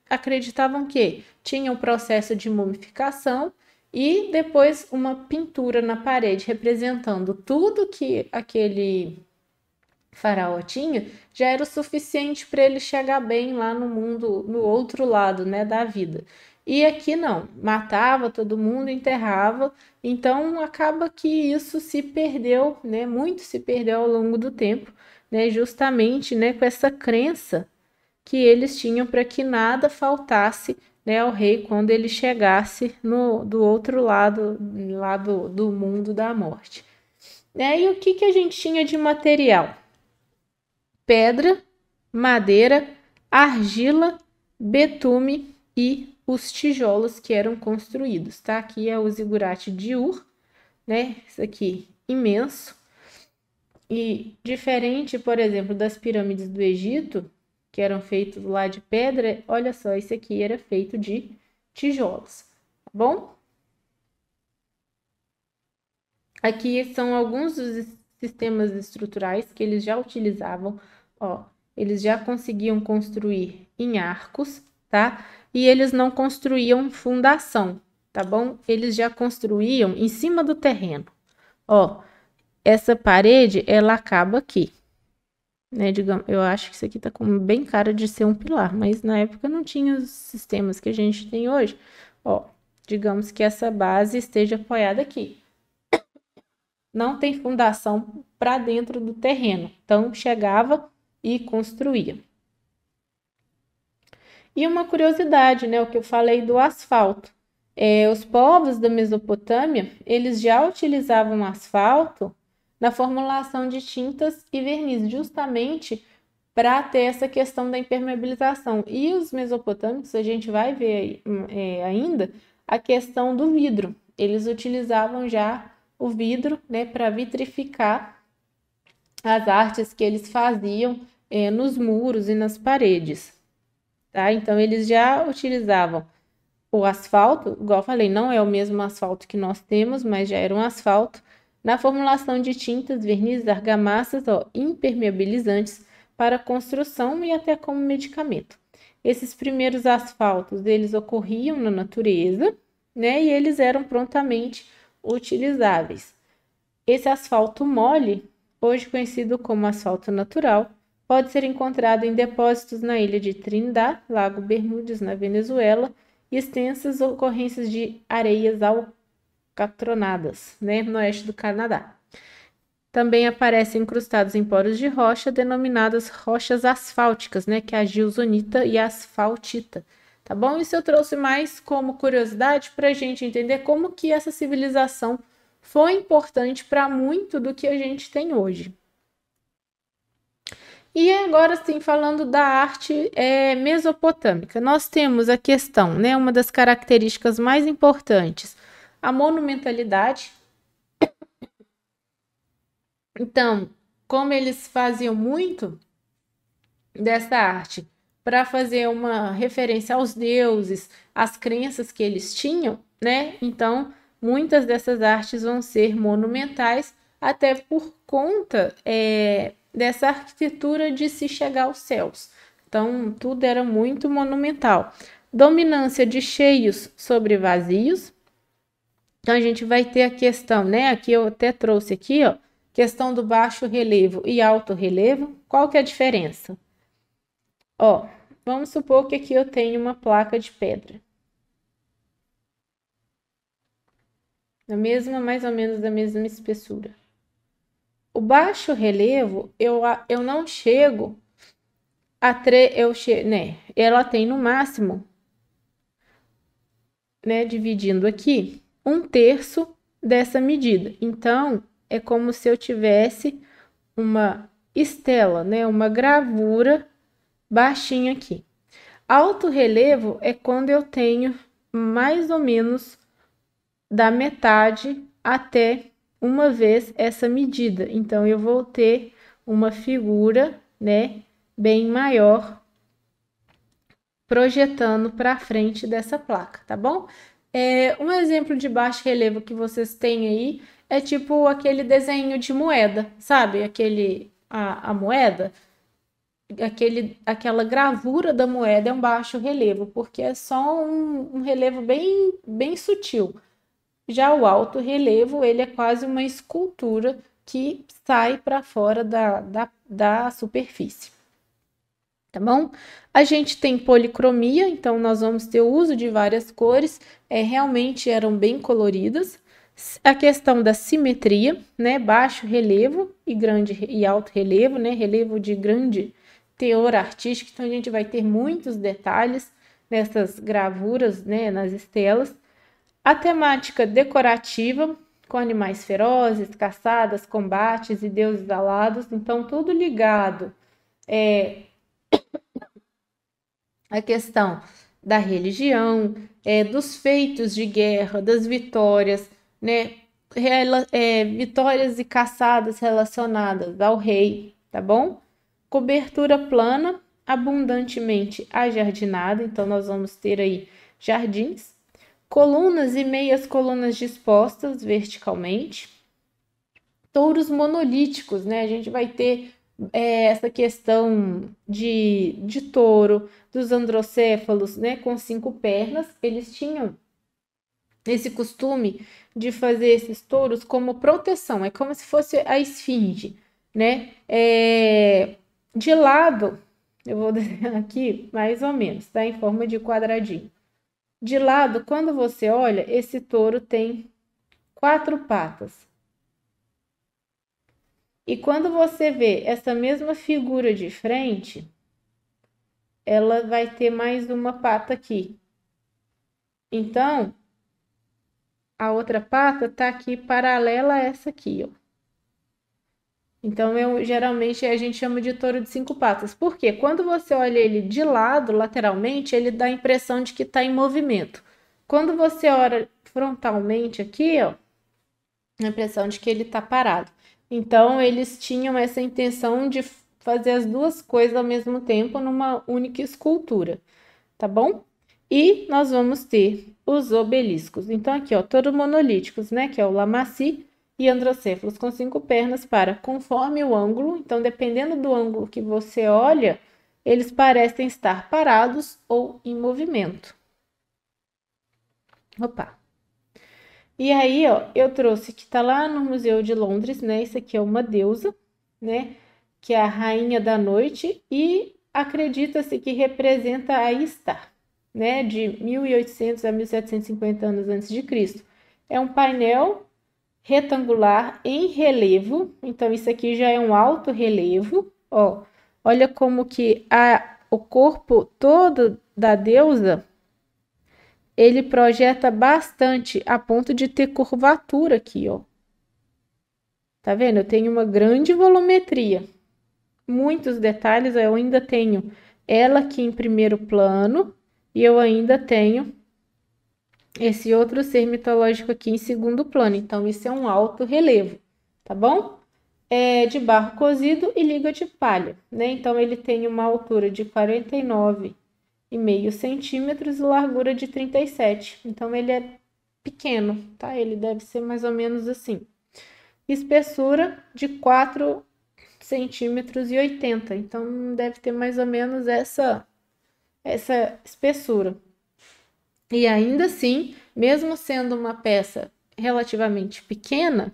acreditavam que tinha um processo de mumificação e depois uma pintura na parede representando tudo que aquele faraó tinha, já era o suficiente para ele chegar bem lá no mundo, no outro lado, né, da vida. E aqui não, matava todo mundo, enterrava, então acaba que isso se perdeu, né, muito se perdeu ao longo do tempo, né, justamente, né, com essa crença que eles tinham para que nada faltasse, né, ao rei quando ele chegasse do outro lado, do mundo da morte. E o que a gente tinha de material? Pedra, madeira, argila, betume e os tijolos que eram construídos, tá? Aqui é o zigurate de Ur, né? Isso aqui imenso. E diferente, por exemplo, das pirâmides do Egito, que eram feitos lá de pedra, olha só, esse aqui era feito de tijolos, tá bom? Aqui são alguns dos sistemas estruturais que eles já utilizavam, ó, eles já conseguiam construir em arcos, tá? E eles não construíam fundação, tá bom? Eles já construíam em cima do terreno. Ó, essa parede, ela acaba aqui, né? Digamos, eu acho que isso aqui tá com bem cara de ser um pilar, mas na época não tinha os sistemas que a gente tem hoje. Ó, digamos que essa base esteja apoiada aqui. Não tem fundação para dentro do terreno. Então, chegava e construía. E uma curiosidade, né, o que eu falei do asfalto. Os povos da Mesopotâmia, eles já utilizavam asfalto na formulação de tintas e verniz, justamente para ter essa questão da impermeabilização. E os mesopotâmicos, a gente vai ver ainda a questão do vidro. Eles utilizavam já o vidro, né, para vitrificar as artes que eles faziam nos muros e nas paredes, tá? Então, eles já utilizavam o asfalto, igual eu falei, não é o mesmo asfalto que nós temos, mas já era um asfalto, na formulação de tintas, vernizes, argamassas, ó, impermeabilizantes para construção e até como medicamento. Esses primeiros asfaltos, eles ocorriam na natureza, né, e eles eram prontamente utilizáveis. Esse asfalto mole, hoje conhecido como asfalto natural, pode ser encontrado em depósitos na ilha de Trindade, Lago Bermudes, na Venezuela, e extensas ocorrências de areias alcatronadas, né, no oeste do Canadá. Também aparecem incrustados em poros de rocha, denominadas rochas asfálticas, né? Que é a gilsonita e a asfaltita. Tá bom? Isso eu trouxe mais como curiosidade para a gente entender como que essa civilização foi importante para muito do que a gente tem hoje. E agora sim, falando da arte mesopotâmica, nós temos a questão, né? Uma das características mais importantes, a monumentalidade. Então, como eles faziam muito dessa arte para fazer uma referência aos deuses, às crenças que eles tinham, né? Então, muitas dessas artes vão ser monumentais, até por conta dessa arquitetura de se chegar aos céus. Então, tudo era muito monumental. Dominância de cheios sobre vazios. Então, a gente vai ter a questão, né? Aqui eu até trouxe aqui, ó, questão do baixo relevo e alto relevo. Qual que é a diferença? Ó, vamos supor que aqui eu tenho uma placa de pedra. Mais ou menos da mesma espessura. O baixo relevo, eu não chego né? Ela tem no máximo, né? Dividindo aqui, 1/3 dessa medida. Então, é como se eu tivesse uma estela, né? Uma gravura baixinha aqui. Alto relevo é quando eu tenho mais ou menos da metade até uma vez essa medida. Então, eu vou ter uma figura, né, bem maior projetando para frente dessa placa, tá bom? Um exemplo de baixo relevo que vocês têm aí é tipo aquele desenho de moeda, sabe? A moeda, aquela gravura da moeda é um baixo relevo, porque é só um relevo bem sutil. Já o alto relevo, ele é quase uma escultura que sai para fora da superfície. Tá bom? A gente tem policromia, então nós vamos ter o uso de várias cores, realmente eram bem coloridas. A questão da simetria, né? Baixo relevo e alto relevo, né? Relevo de grande teor artístico, então a gente vai ter muitos detalhes nessas gravuras, né? Nas estelas. A temática decorativa, com animais ferozes, caçadas, combates e deuses alados, então tudo ligado a questão da religião, dos feitos de guerra, das vitórias, né? Vitórias e caçadas relacionadas ao rei, tá bom? Cobertura plana, abundantemente ajardinada, então nós vamos ter aí jardins, colunas e meias colunas dispostas verticalmente, touros monolíticos, né? A gente vai ter essa questão de touro, dos androcéfalos, né, com 5 pernas, eles tinham esse costume de fazer esses touros como proteção, é como se fosse a esfinge, né? De lado, eu vou desenhar aqui mais ou menos, tá? Em forma de quadradinho. De lado, quando você olha, esse touro tem 4 patas. E quando você vê essa mesma figura de frente, ela vai ter mais uma pata aqui. Então, a outra pata tá aqui paralela a essa aqui, ó. Então, geralmente a gente chama de touro de 5 patas. Por quê? Quando você olha ele de lado, lateralmente, ele dá a impressão de que está em movimento. Quando você olha frontalmente aqui, ó, a impressão de que ele está parado. Então, eles tinham essa intenção de fazer as duas coisas ao mesmo tempo numa única escultura, tá bom? E nós vamos ter os obeliscos. Então, aqui, ó, todos monolíticos, né? Que é o lamaci e androcéfalos com 5 pernas para, conforme o ângulo. Então, dependendo do ângulo que você olha, eles parecem estar parados ou em movimento. Opa! E aí, ó, eu trouxe que tá lá no Museu de Londres, né? Isso aqui é uma deusa, né? Que é a rainha da noite e acredita-se que representa a Istar, né? De 1800 a 1750 anos antes de Cristo. É um painel retangular em relevo. Então, isso aqui já é um alto relevo. Ó, olha como que o corpo todo da deusa, ele projeta bastante a ponto de ter curvatura aqui, ó. Tá vendo? Eu tenho uma grande volumetria. Muitos detalhes, eu ainda tenho ela aqui em primeiro plano e eu ainda tenho esse outro ser mitológico aqui em segundo plano. Então, isso é um alto relevo, tá bom? É de barro cozido e liga de palha, né? Então, ele tem uma altura de 49,5 centímetros e largura de 37. Então, ele é pequeno, tá? Ele deve ser mais ou menos assim. Espessura de 4 centímetros e 80. Então, deve ter mais ou menos essa espessura. E ainda assim, mesmo sendo uma peça relativamente pequena,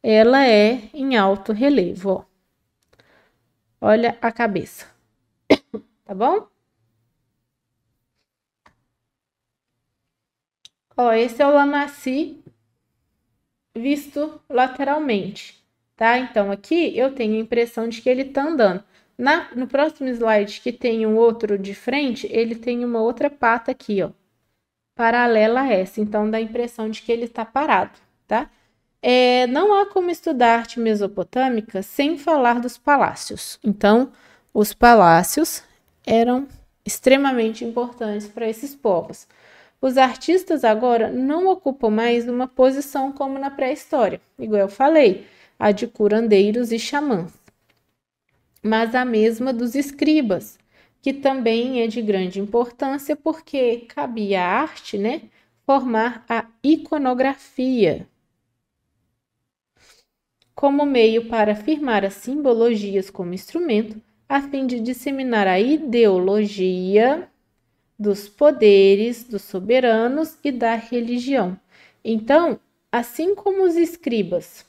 ela é em alto relevo, ó. Olha a cabeça, tá bom? Ó, esse é o lamaci visto lateralmente, tá? Então, aqui eu tenho a impressão de que ele tá andando. No próximo slide, que tem um outro de frente, ele tem uma outra pata aqui, ó, paralela a essa. Então, dá a impressão de que ele tá parado, tá? Não há como estudar arte mesopotâmica sem falar dos palácios. Então, os palácios eram extremamente importantes para esses povos. Os artistas agora não ocupam mais uma posição como na pré-história, igual eu falei, a de curandeiros e xamãs, mas a mesma dos escribas, que também é de grande importância porque cabia à arte, né, formar a iconografia como meio para afirmar as simbologias como instrumento, a fim de disseminar a ideologia dos poderes, dos soberanos e da religião. Então, assim como os escribas,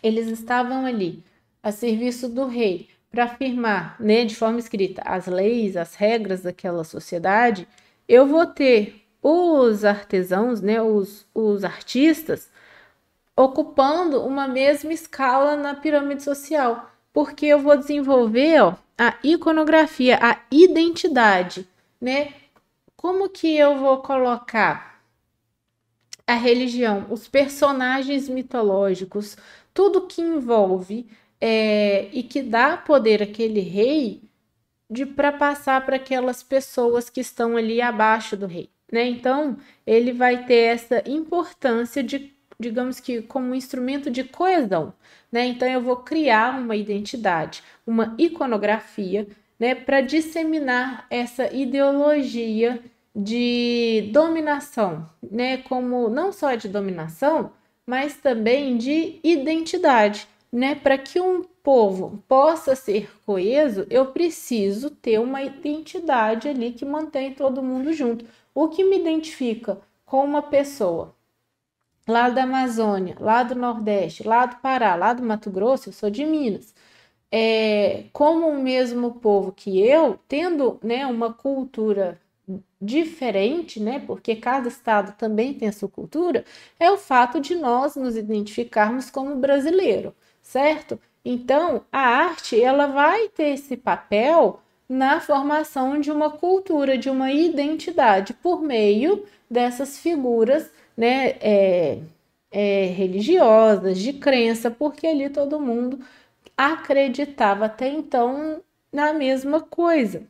eles estavam ali a serviço do rei para afirmar, né, de forma escrita, as leis, as regras daquela sociedade, eu vou ter os artesãos, né, os artistas, ocupando uma mesma escala na pirâmide social, porque eu vou desenvolver, ó, a iconografia, a identidade, né? Como que eu vou colocar a religião, os personagens mitológicos, tudo que envolve e que dá poder àquele rei para passar para aquelas pessoas que estão ali abaixo do rei, né? Então, ele vai ter essa importância de, digamos que, como um instrumento de coesão, né? Então, eu vou criar uma identidade, uma iconografia, né, para disseminar essa ideologia de dominação, né? Como não só de dominação, mas também de identidade, né? Para que um povo possa ser coeso, eu preciso ter uma identidade ali que mantém todo mundo junto. O que me identifica com uma pessoa lá da Amazônia, lá do Nordeste, lá do Pará, lá do Mato Grosso, eu sou de Minas. Como o mesmo povo que eu, tendo, né, uma cultura diferente, né, porque cada estado também tem a sua cultura, é o fato de nós nos identificarmos como brasileiro, certo? Então, a arte, ela vai ter esse papel na formação de uma cultura, de uma identidade, por meio dessas figuras, né, religiosas, de crença, porque ali todo mundo acreditava até então na mesma coisa,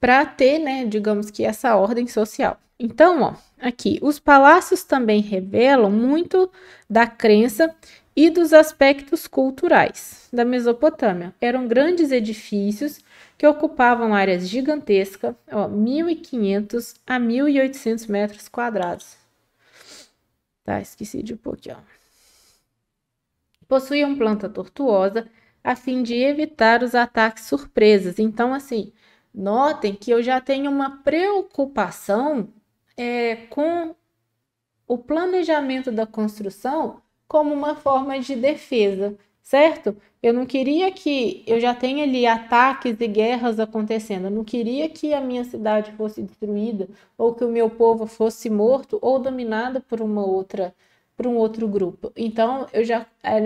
para ter, né, digamos que essa ordem social. Então, ó, aqui, os palácios também revelam muito da crença e dos aspectos culturais da Mesopotâmia. Eram grandes edifícios que ocupavam áreas gigantescas, 1.500 a 1.800 metros quadrados. Tá, esqueci de pôr aqui, ó. Possuíam planta tortuosa a fim de evitar os ataques surpresas. Então, assim, notem que eu já tenho uma preocupação com o planejamento da construção como uma forma de defesa, certo? Eu não queria que eu já tenha ali ataques e guerras acontecendo. Eu não queria que a minha cidade fosse destruída ou que o meu povo fosse morto ou dominado por uma outra para um outro grupo. Então,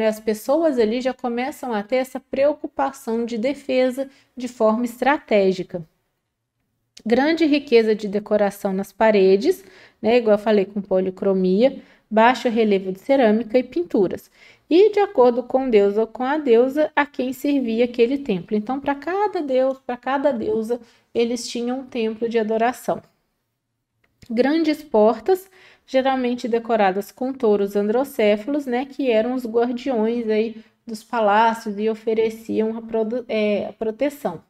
as pessoas ali já começam a ter essa preocupação de defesa de forma estratégica. Grande riqueza de decoração nas paredes, né, igual eu falei, com policromia, baixo relevo de cerâmica e pinturas. E de acordo com Deus ou com a deusa a quem servia aquele templo. Então, para cada deus, para cada deusa, eles tinham um templo de adoração. Grandes portas, geralmente decoradas com touros androcéfalos, né, que eram os guardiões aí dos palácios e ofereciam a proteção.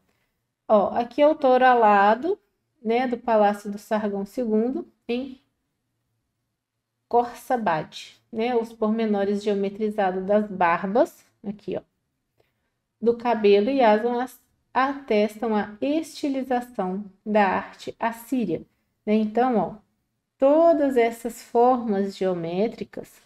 Ó, aqui é o touro alado, né, do Palácio do Sargão II, em Khorsabad, né, os pormenores geometrizados das barbas, aqui, ó, do cabelo e asas atestam a estilização da arte assíria, né? Então, ó, todas essas formas geométricas,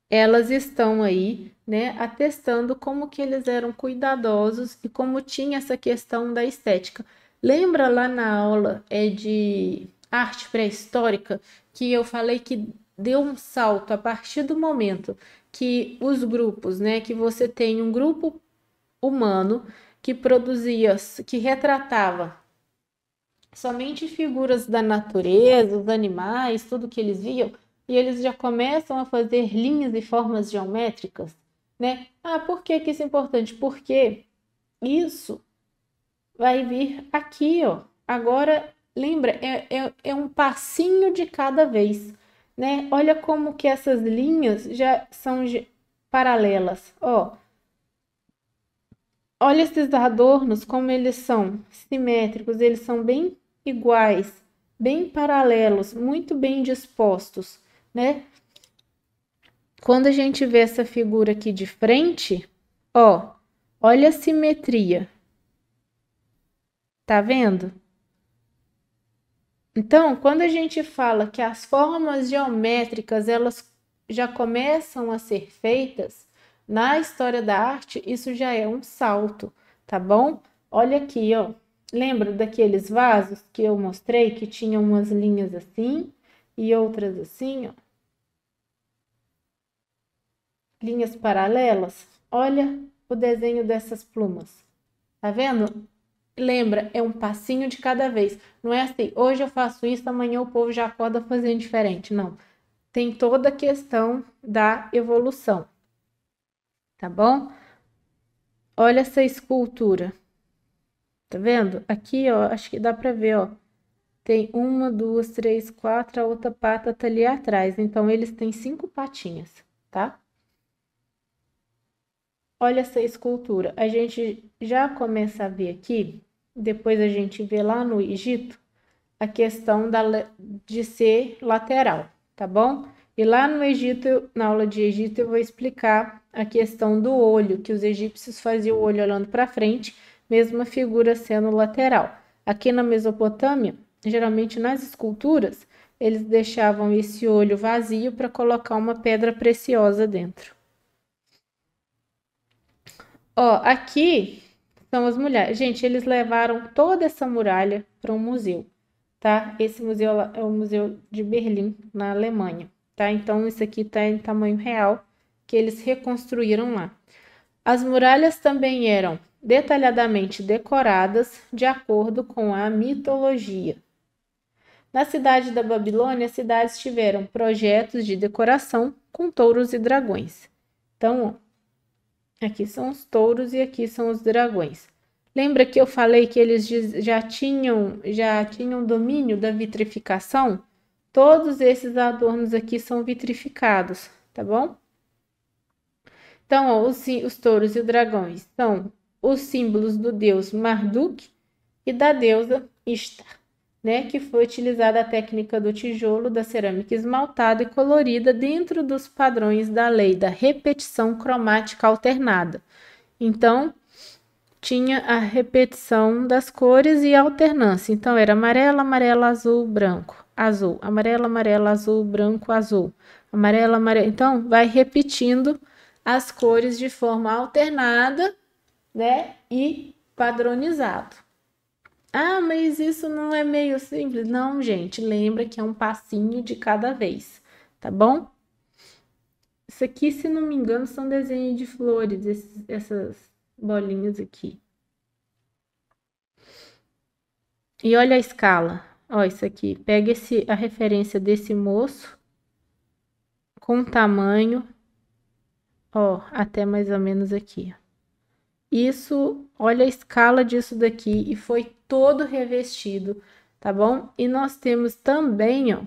elas estão aí, né, atestando como que eles eram cuidadosos e como tinha essa questão da estética. Lembra lá na aula de arte pré-histórica que eu falei que deu um salto a partir do momento que os grupos, né, que você tem um grupo humano que produzia, que retratava somente figuras da natureza, os animais, tudo que eles viam, e eles já começam a fazer linhas e formas geométricas, né? Ah, por que que isso é importante? Porque isso vai vir aqui, ó. Agora, lembra, é um passinho de cada vez, né? Olha como que essas linhas já são paralelas, ó. Olha esses adornos, como eles são simétricos, eles são bem iguais, bem paralelos, muito bem dispostos, né? Quando a gente vê essa figura aqui de frente, ó, olha a simetria. Tá vendo? Então, quando a gente fala que as formas geométricas, elas já começam a ser feitas na história da arte, isso já é um salto, tá bom? Olha aqui, ó. Lembra daqueles vasos que eu mostrei que tinham umas linhas assim e outras assim, ó? Linhas paralelas. Olha o desenho dessas plumas. Tá vendo? Lembra, é um passinho de cada vez. Não é assim, hoje eu faço isso, amanhã o povo já acorda fazendo diferente. Não. Tem toda a questão da evolução. Tá bom? Olha essa escultura. Tá vendo? Aqui, ó, acho que dá pra ver, ó. Tem uma, duas, três, quatro, a outra pata tá ali atrás. Então, eles têm 5 patinhas, tá? Olha essa escultura. A gente já começa a ver aqui, depois a gente vê lá no Egito, a questão de ser lateral, tá bom? E lá no Egito, na aula de Egito, eu vou explicar a questão do olho, que os egípcios faziam o olho olhando para frente, mesmo a figura sendo lateral. Aqui na Mesopotâmia, geralmente nas esculturas, eles deixavam esse olho vazio para colocar uma pedra preciosa dentro. Ó, aqui são as mulheres. Gente, eles levaram toda essa muralha para um museu, tá? Esse museu é o Museu de Berlim, na Alemanha, tá? Então, isso aqui tá em tamanho real, que eles reconstruíram lá. As muralhas também eram detalhadamente decoradas de acordo com a mitologia. Na cidade da Babilônia, as cidades tiveram projetos de decoração com touros e dragões. Então, aqui são os touros e aqui são os dragões. Lembra que eu falei que eles já tinham domínio da vitrificação? Todos esses adornos aqui são vitrificados, tá bom? Então, ó, os touros e os dragões são os símbolos do deus Marduk e da deusa Ishtar, né? Que foi utilizada a técnica do tijolo, da cerâmica esmaltada e colorida dentro dos padrões da lei da repetição cromática alternada. Então, tinha a repetição das cores e a alternância. Então, era amarelo, amarelo, azul, branco, azul, amarelo, amarelo, azul, branco, azul, amarelo, amarelo. Então, vai repetindo as cores de forma alternada, né? E padronizado. Ah, mas isso não é meio simples? Não, gente, lembra que é um passinho de cada vez, tá bom? Isso aqui, se não me engano, são desenhos de flores, essas bolinhas aqui. E olha a escala. Ó, isso aqui. Pega a referência desse moço com tamanho, ó, até mais ou menos aqui. Isso, olha a escala disso daqui e foi todo revestido, tá bom? E nós temos também, ó,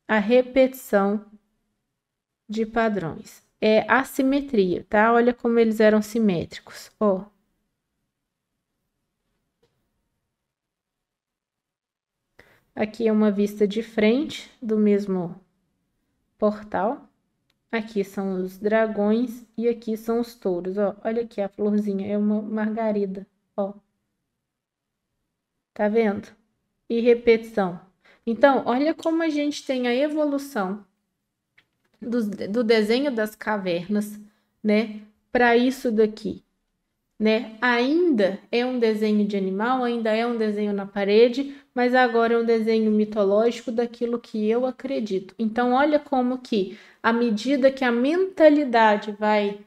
a repetição de padrões. É assimetria, tá? Olha como eles eram simétricos, ó. Aqui é uma vista de frente do mesmo portal. Aqui são os dragões e aqui são os touros, ó. Olha aqui a florzinha, é uma margarida, ó. Tá vendo? E repetição. Então, olha como a gente tem a evolução do desenho das cavernas, né? Para isso daqui, né? Ainda é um desenho de animal, ainda é um desenho na parede, mas agora é um desenho mitológico daquilo que eu acredito. Então, olha como que, à medida que a mentalidade vai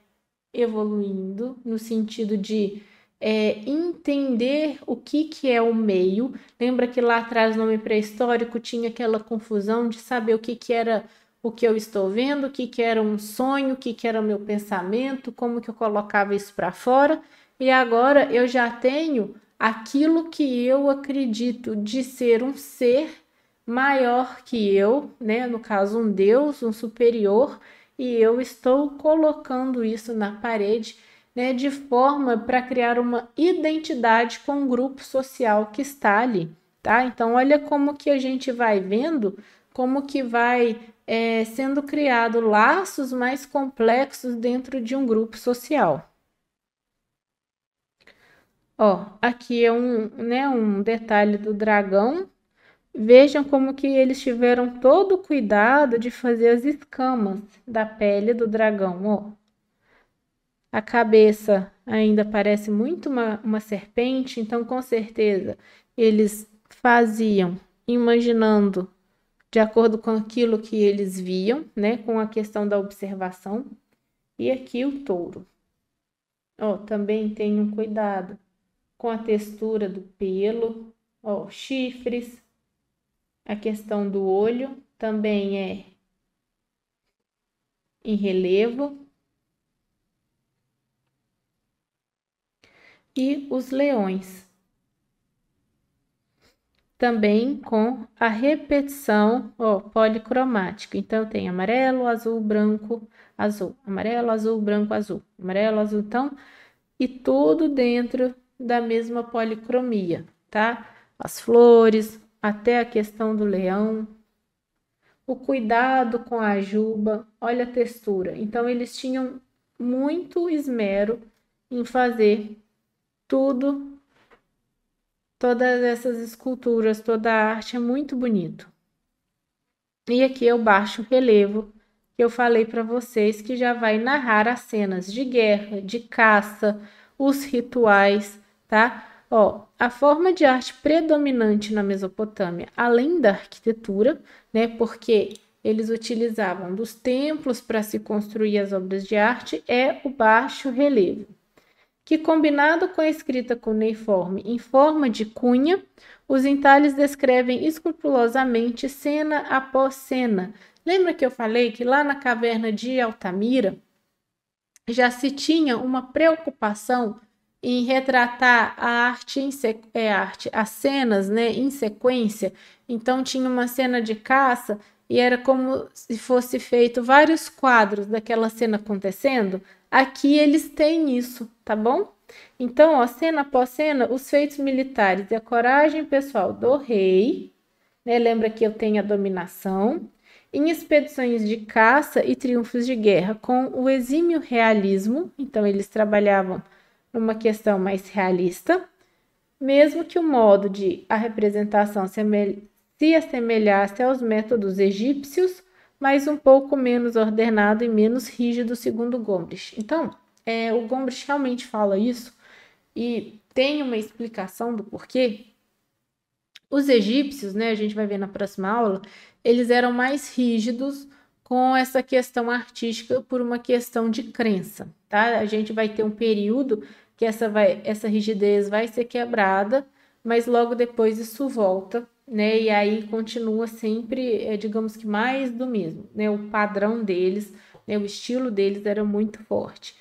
evoluindo, no sentido de entender o que é o meio. Lembra que lá atrás, no nome pré-histórico, tinha aquela confusão de saber o que era o que eu estou vendo, o que era um sonho, o que era o meu pensamento, como que eu colocava isso para fora. E agora eu já tenho aquilo que eu acredito de ser um ser maior que eu, né? No caso, um Deus, um superior, e eu estou colocando isso na parede, né, de forma para criar uma identidade com o grupo social que está ali, tá? Então, olha como que a gente vai vendo, como que vai sendo criado laços mais complexos dentro de um grupo social. Ó, aqui é um detalhe do dragão. Vejam como que eles tiveram todo o cuidado de fazer as escamas da pele do dragão, ó. A cabeça ainda parece muito uma serpente, então com certeza eles faziam imaginando de acordo com aquilo que eles viam, né, com a questão da observação. E aqui o touro. Ó, também tem um cuidado com a textura do pelo, ó, chifres. A questão do olho também é em relevo. E os leões, também com a repetição, ó, policromática. Então, tem amarelo, azul, branco, azul, amarelo, azul, branco, azul, amarelo, azul. Então, e tudo dentro da mesma policromia, tá? As flores, até a questão do leão, o cuidado com a juba, olha a textura. Então, eles tinham muito esmero em fazer tudo, todas essas esculturas, toda a arte é muito bonito. E aqui é o baixo relevo que eu falei para vocês, que já vai narrar as cenas de guerra, de caça, os rituais, tá? Ó, a forma de arte predominante na Mesopotâmia, além da arquitetura, né? Porque eles utilizavam dos templos para se construir as obras de arte, é o baixo relevo, que combinado com a escrita cuneiforme em forma de cunha, os entalhes descrevem escrupulosamente cena após cena. Lembra que eu falei que lá na caverna de Altamira já se tinha uma preocupação em retratar a arte, as cenas, né, em sequência? Então tinha uma cena de caça e era como se fosse feito vários quadros daquela cena acontecendo. Aqui eles têm isso, tá bom? Então, ó, cena após cena, os feitos militares e a coragem pessoal do rei, né? Lembra que eu tenho a dominação, em expedições de caça e triunfos de guerra com o exímio realismo, então eles trabalhavam numa questão mais realista, mesmo que o modo de a representação se assemelhasse aos métodos egípcios, mas um pouco menos ordenado e menos rígido, segundo Gombrich. Então, o Gombrich realmente fala isso e tem uma explicação do porquê. Os egípcios, né, a gente vai ver na próxima aula, eles eram mais rígidos com essa questão artística por uma questão de crença, tá? A gente vai ter um período que essa rigidez vai ser quebrada, mas logo depois isso volta, né? E aí continua sempre, digamos que mais do mesmo, né? O padrão deles, né? O estilo deles era muito forte.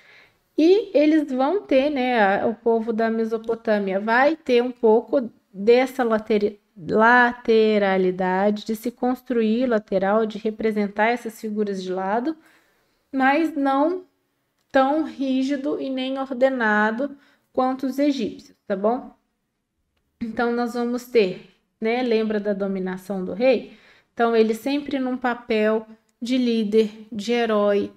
E eles vão ter, né? O povo da Mesopotâmia vai ter um pouco dessa lateralidade, de se construir lateral, de representar essas figuras de lado, mas não tão rígido e nem ordenado quanto os egípcios, tá bom? Então, nós vamos ter, né? Lembra da dominação do rei? Então, ele sempre num papel de líder, de herói,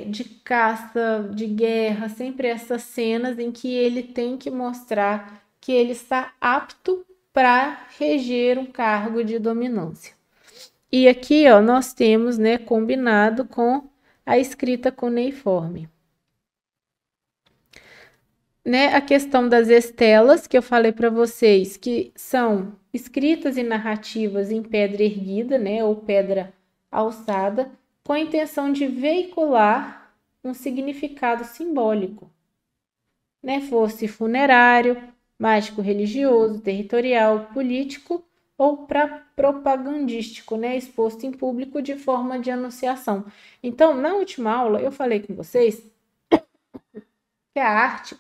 de caça, de guerra, sempre essas cenas em que ele tem que mostrar que ele está apto para reger um cargo de dominância. E aqui, ó, nós temos, né, combinado com a escrita cuneiforme. Né, a questão das estelas, que eu falei para vocês, que são escritas e narrativas em pedra erguida, né, ou pedra alçada, com a intenção de veicular um significado simbólico, né, fosse funerário, mágico-religioso, territorial, político ou propagandístico, né, exposto em público de forma de anunciação. Então, na última aula, eu falei com vocês que a arte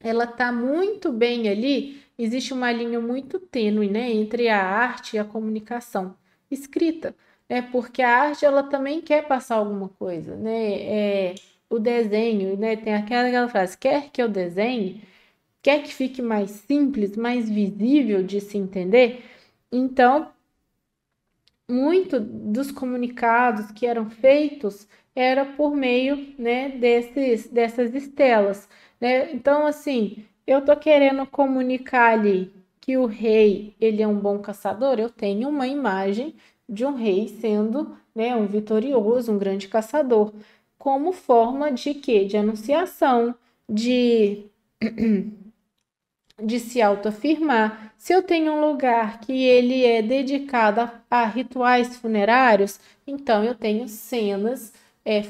ela está muito bem ali, existe uma linha muito tênue, né, entre a arte e a comunicação escrita, né, porque a arte ela também quer passar alguma coisa, né, o desenho, né, tem aquela frase, quer que eu desenhe, quer que fique mais simples, mais visível de se entender, então, muito dos comunicados que eram feitos era por meio, né, dessas estelas, né? Então, assim, eu tô querendo comunicar ali que o rei, ele é um bom caçador, eu tenho uma imagem de um rei sendo, né, um vitorioso, um grande caçador, como forma de quê? De anunciação, de se autoafirmar. Se eu tenho um lugar que ele é dedicado a rituais funerários, então eu tenho cenas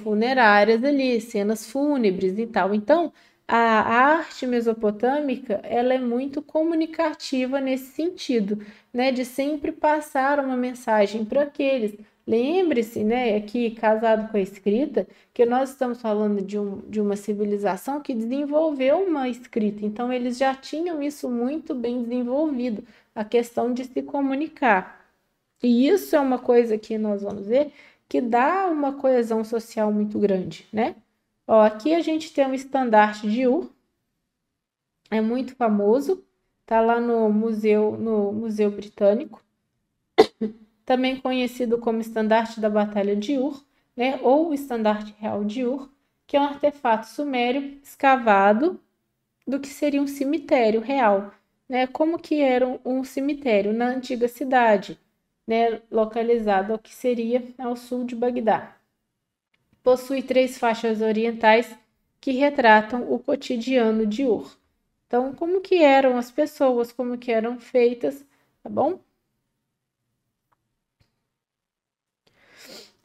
funerárias ali, cenas fúnebres e tal. Então, a arte mesopotâmica, ela é muito comunicativa nesse sentido, né, de sempre passar uma mensagem para aqueles. Lembre-se, né, aqui casado com a escrita, que nós estamos falando de uma civilização que desenvolveu uma escrita, então eles já tinham isso muito bem desenvolvido, a questão de se comunicar. E isso é uma coisa que nós vamos ver que dá uma coesão social muito grande, né? Ó, aqui a gente tem um estandarte de Ur, é muito famoso, tá lá no Museu Britânico, também conhecido como estandarte da Batalha de Ur, né, ou estandarte real de Ur, que é um artefato sumério escavado do que seria um cemitério real, né? Como que era um cemitério na antiga cidade, né, localizado ao que seria ao sul de Bagdá. Possui 3 faixas orientais que retratam o cotidiano de Ur. Então, como que eram as pessoas, como que eram feitas, tá bom?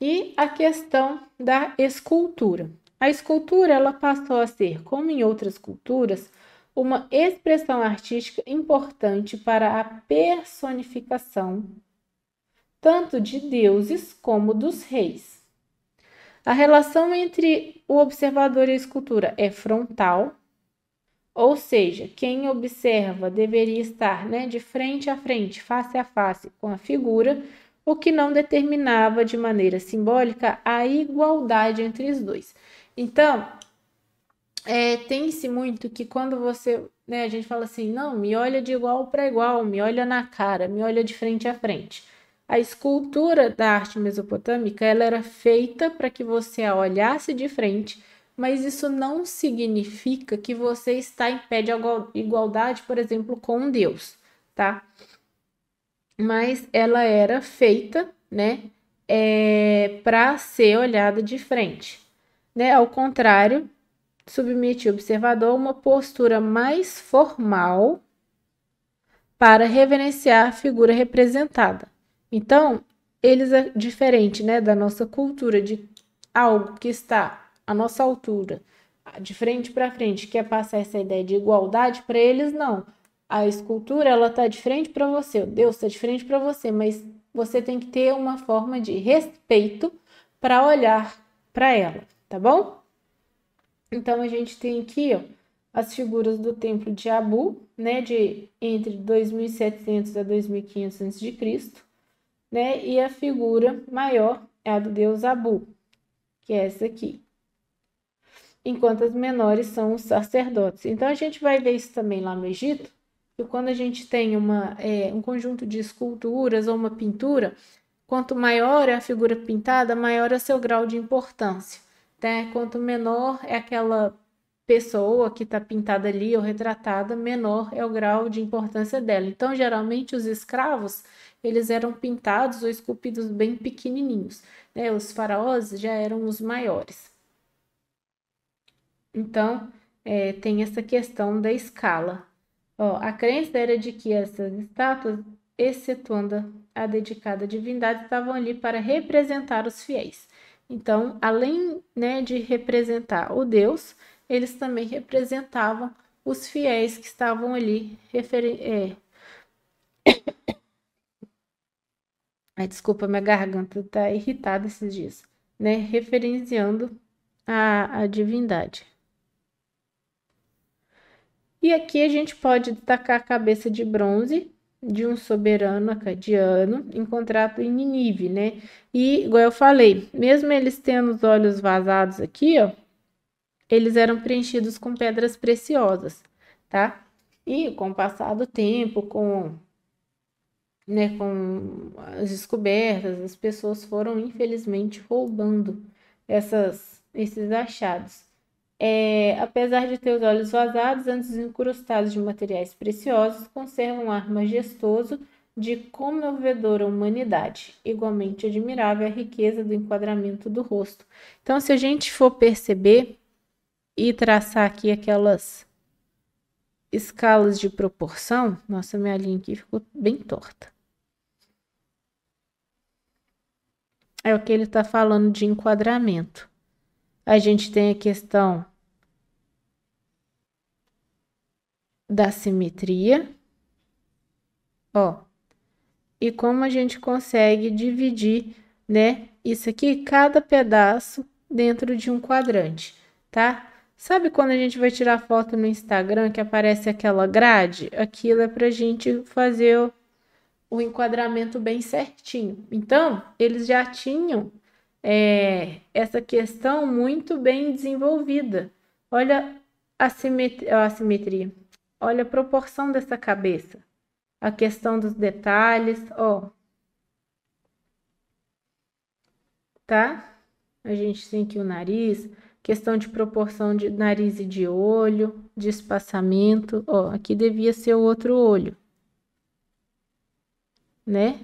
E a questão da escultura. A escultura ela passou a ser, como em outras culturas, uma expressão artística importante para a personificação tanto de deuses como dos reis. A relação entre o observador e a escultura é frontal, ou seja, quem observa deveria estar, né, de frente a frente, face a face com a figura, o que não determinava de maneira simbólica a igualdade entre os dois. Então, tem-se muito que quando você, né, a gente fala assim, não, me olha de igual para igual, me olha na cara, me olha de frente a frente. A escultura da arte mesopotâmica, ela era feita para que você a olhasse de frente, mas isso não significa que você está em pé de igualdade, por exemplo, com um Deus, tá? Mas ela era feita, né, para ser olhada de frente, né? Ao contrário, submete o observador a uma postura mais formal para reverenciar a figura representada. Então, eles é diferente, né, da nossa cultura, de algo que está à nossa altura, de frente para frente, quer passar essa ideia de igualdade, para eles não. A escultura, ela tá de frente para você, Deus está de frente para você, mas você tem que ter uma forma de respeito para olhar para ela, tá bom? Então a gente tem aqui, ó, as figuras do templo de Abu, né, de entre 2700 a 2500 a.C., né? E a figura maior é a do deus Abu, que é essa aqui. Enquanto as menores são os sacerdotes. Então a gente vai ver isso também lá no Egito, que quando a gente tem um conjunto de esculturas ou uma pintura, quanto maior é a figura pintada, maior é o seu grau de importância, né? Quanto menor é aquela pessoa que está pintada ali ou retratada, menor é o grau de importância dela. Então, geralmente, os escravos, eles eram pintados ou esculpidos bem pequenininhos, né? Os faraós já eram os maiores. Então, tem essa questão da escala. Ó, a crença era de que essas estátuas, excetuando a dedicada à divindade, estavam ali para representar os fiéis. Então, além, né, de representar o Deus, eles também representavam os fiéis que estavam ali. Desculpa, minha garganta está irritada esses dias, né? Referenciando a divindade. E aqui a gente pode destacar a cabeça de bronze de um soberano acadiano encontrado em Nínive, né? E, igual eu falei, mesmo eles tendo os olhos vazados aqui, ó, eles eram preenchidos com pedras preciosas, tá? E com o passar do tempo, né, com as descobertas, as pessoas foram infelizmente roubando esses achados. Apesar de ter os olhos vazados, antes incrustados de materiais preciosos, conservam um ar majestoso de comovedora humanidade. Igualmente admirável a riqueza do enquadramento do rosto. Então, se a gente for perceber e traçar aqui aquelas escalas de proporção, nossa, minha linha aqui ficou bem torta. É o que ele está falando de enquadramento. A gente tem a questão da simetria, ó, e como a gente consegue dividir, né, isso aqui, cada pedaço dentro de um quadrante, tá? Sabe quando a gente vai tirar foto no Instagram que aparece aquela grade? Aquilo é pra gente fazer o enquadramento bem certinho. Então, eles já tinham essa questão muito bem desenvolvida. Olha a simetria. Olha a proporção dessa cabeça. A questão dos detalhes, ó. Tá? A gente tem aqui o nariz, questão de proporção de nariz e de olho, de espaçamento, ó. Aqui devia ser o outro olho, né?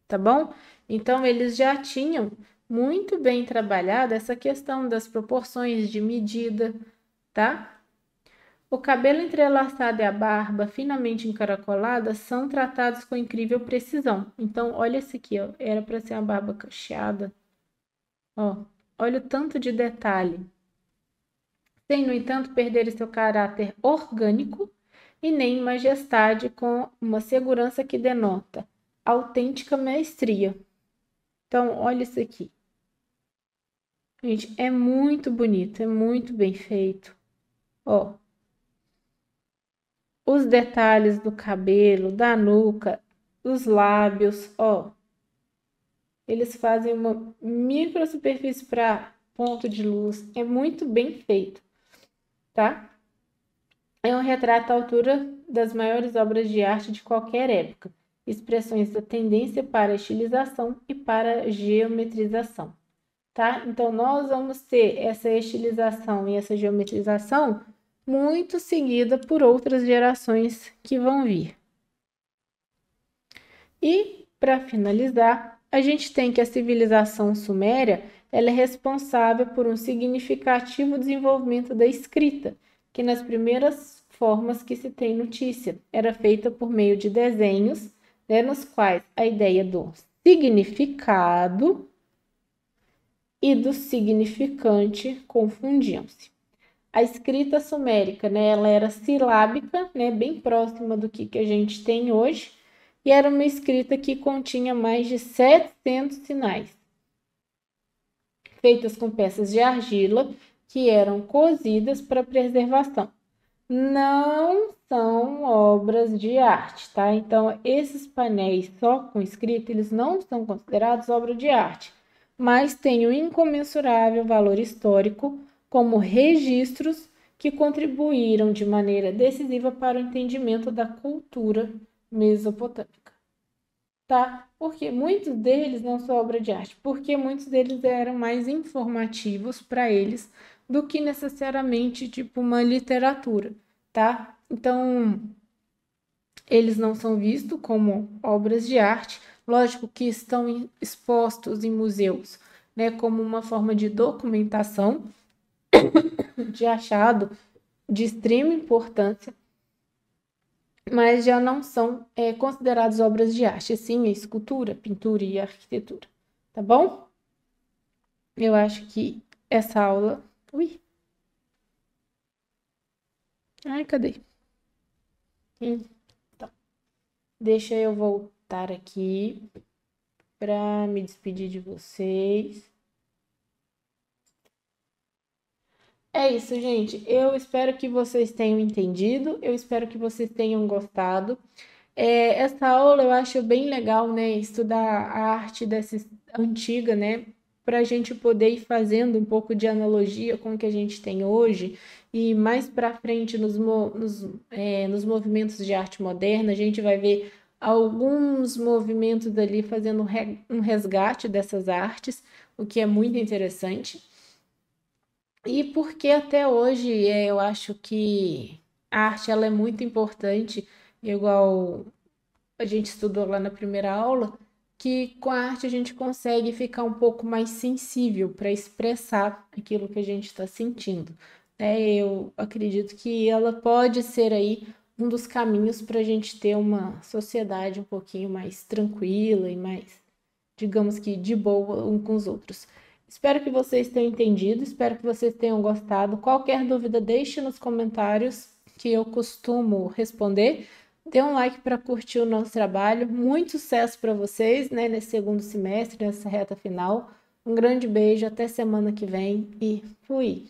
Tá bom? Então, eles já tinham muito bem trabalhado essa questão das proporções de medida, tá? O cabelo entrelaçado e a barba finamente encaracolada são tratados com incrível precisão. Então, olha esse aqui, ó. Era para ser uma barba cacheada. Ó, olha o tanto de detalhe. Sem, no entanto, perder seu caráter orgânico e nem majestade, com uma segurança que denota autêntica maestria. Então, olha isso aqui. Gente, é muito bonito, é muito bem feito. Ó, os detalhes do cabelo, da nuca, dos lábios, ó. Eles fazem uma micro superfície para ponto de luz. É muito bem feito, tá? É um retrato à altura das maiores obras de arte de qualquer época. Expressões da tendência para a estilização e para a geometrização, tá? Então, nós vamos ter essa estilização e essa geometrização muito seguida por outras gerações que vão vir. E, para finalizar, a gente tem que a civilização suméria ela é responsável por um significativo desenvolvimento da escrita, que nas primeiras formas que se tem notícia era feita por meio de desenhos, né, nos quais a ideia do significado e do significante confundiam-se. A escrita sumérica, né, ela era silábica, né, bem próxima do que a gente tem hoje, e era uma escrita que continha mais de 700 sinais, feitas com peças de argila que eram cozidas para preservação. Não são obras de arte, tá? Então, esses painéis só com escrita, eles não são considerados obra de arte, mas têm um incomensurável valor histórico como registros que contribuíram de maneira decisiva para o entendimento da cultura mesopotâmica, tá? Porque muitos deles não são obra de arte, porque muitos deles eram mais informativos para eles do que necessariamente tipo uma literatura, tá? Então, eles não são vistos como obras de arte, lógico que estão expostos em museus, né, como uma forma de documentação de achado de extrema importância, mas já não são considerados obras de arte, sim, a escultura, pintura e arquitetura, tá bom? Eu acho que essa aula... Ui! Ai, cadê? Então, deixa eu voltar aqui para me despedir de vocês. É isso, gente. Eu espero que vocês tenham entendido, eu espero que vocês tenham gostado. Essa aula eu acho bem legal, né? Estudar a arte dessa antiga, né? Para a gente poder ir fazendo um pouco de analogia com o que a gente tem hoje e mais para frente nos movimentos de arte moderna, a gente vai ver alguns movimentos ali fazendo um resgate dessas artes, o que é muito interessante. E porque até hoje eu acho que a arte ela é muito importante, igual a gente estudou lá na primeira aula, que com a arte a gente consegue ficar um pouco mais sensível para expressar aquilo que a gente está sentindo. Eu acredito que ela pode ser aí um dos caminhos para a gente ter uma sociedade um pouquinho mais tranquila e mais, digamos que, de boa um com os outros. Espero que vocês tenham entendido, espero que vocês tenham gostado. Qualquer dúvida, deixe nos comentários que eu costumo responder. Dê um like para curtir o nosso trabalho. Muito sucesso para vocês, né, nesse segundo semestre, nessa reta final. Um grande beijo, até semana que vem e fui!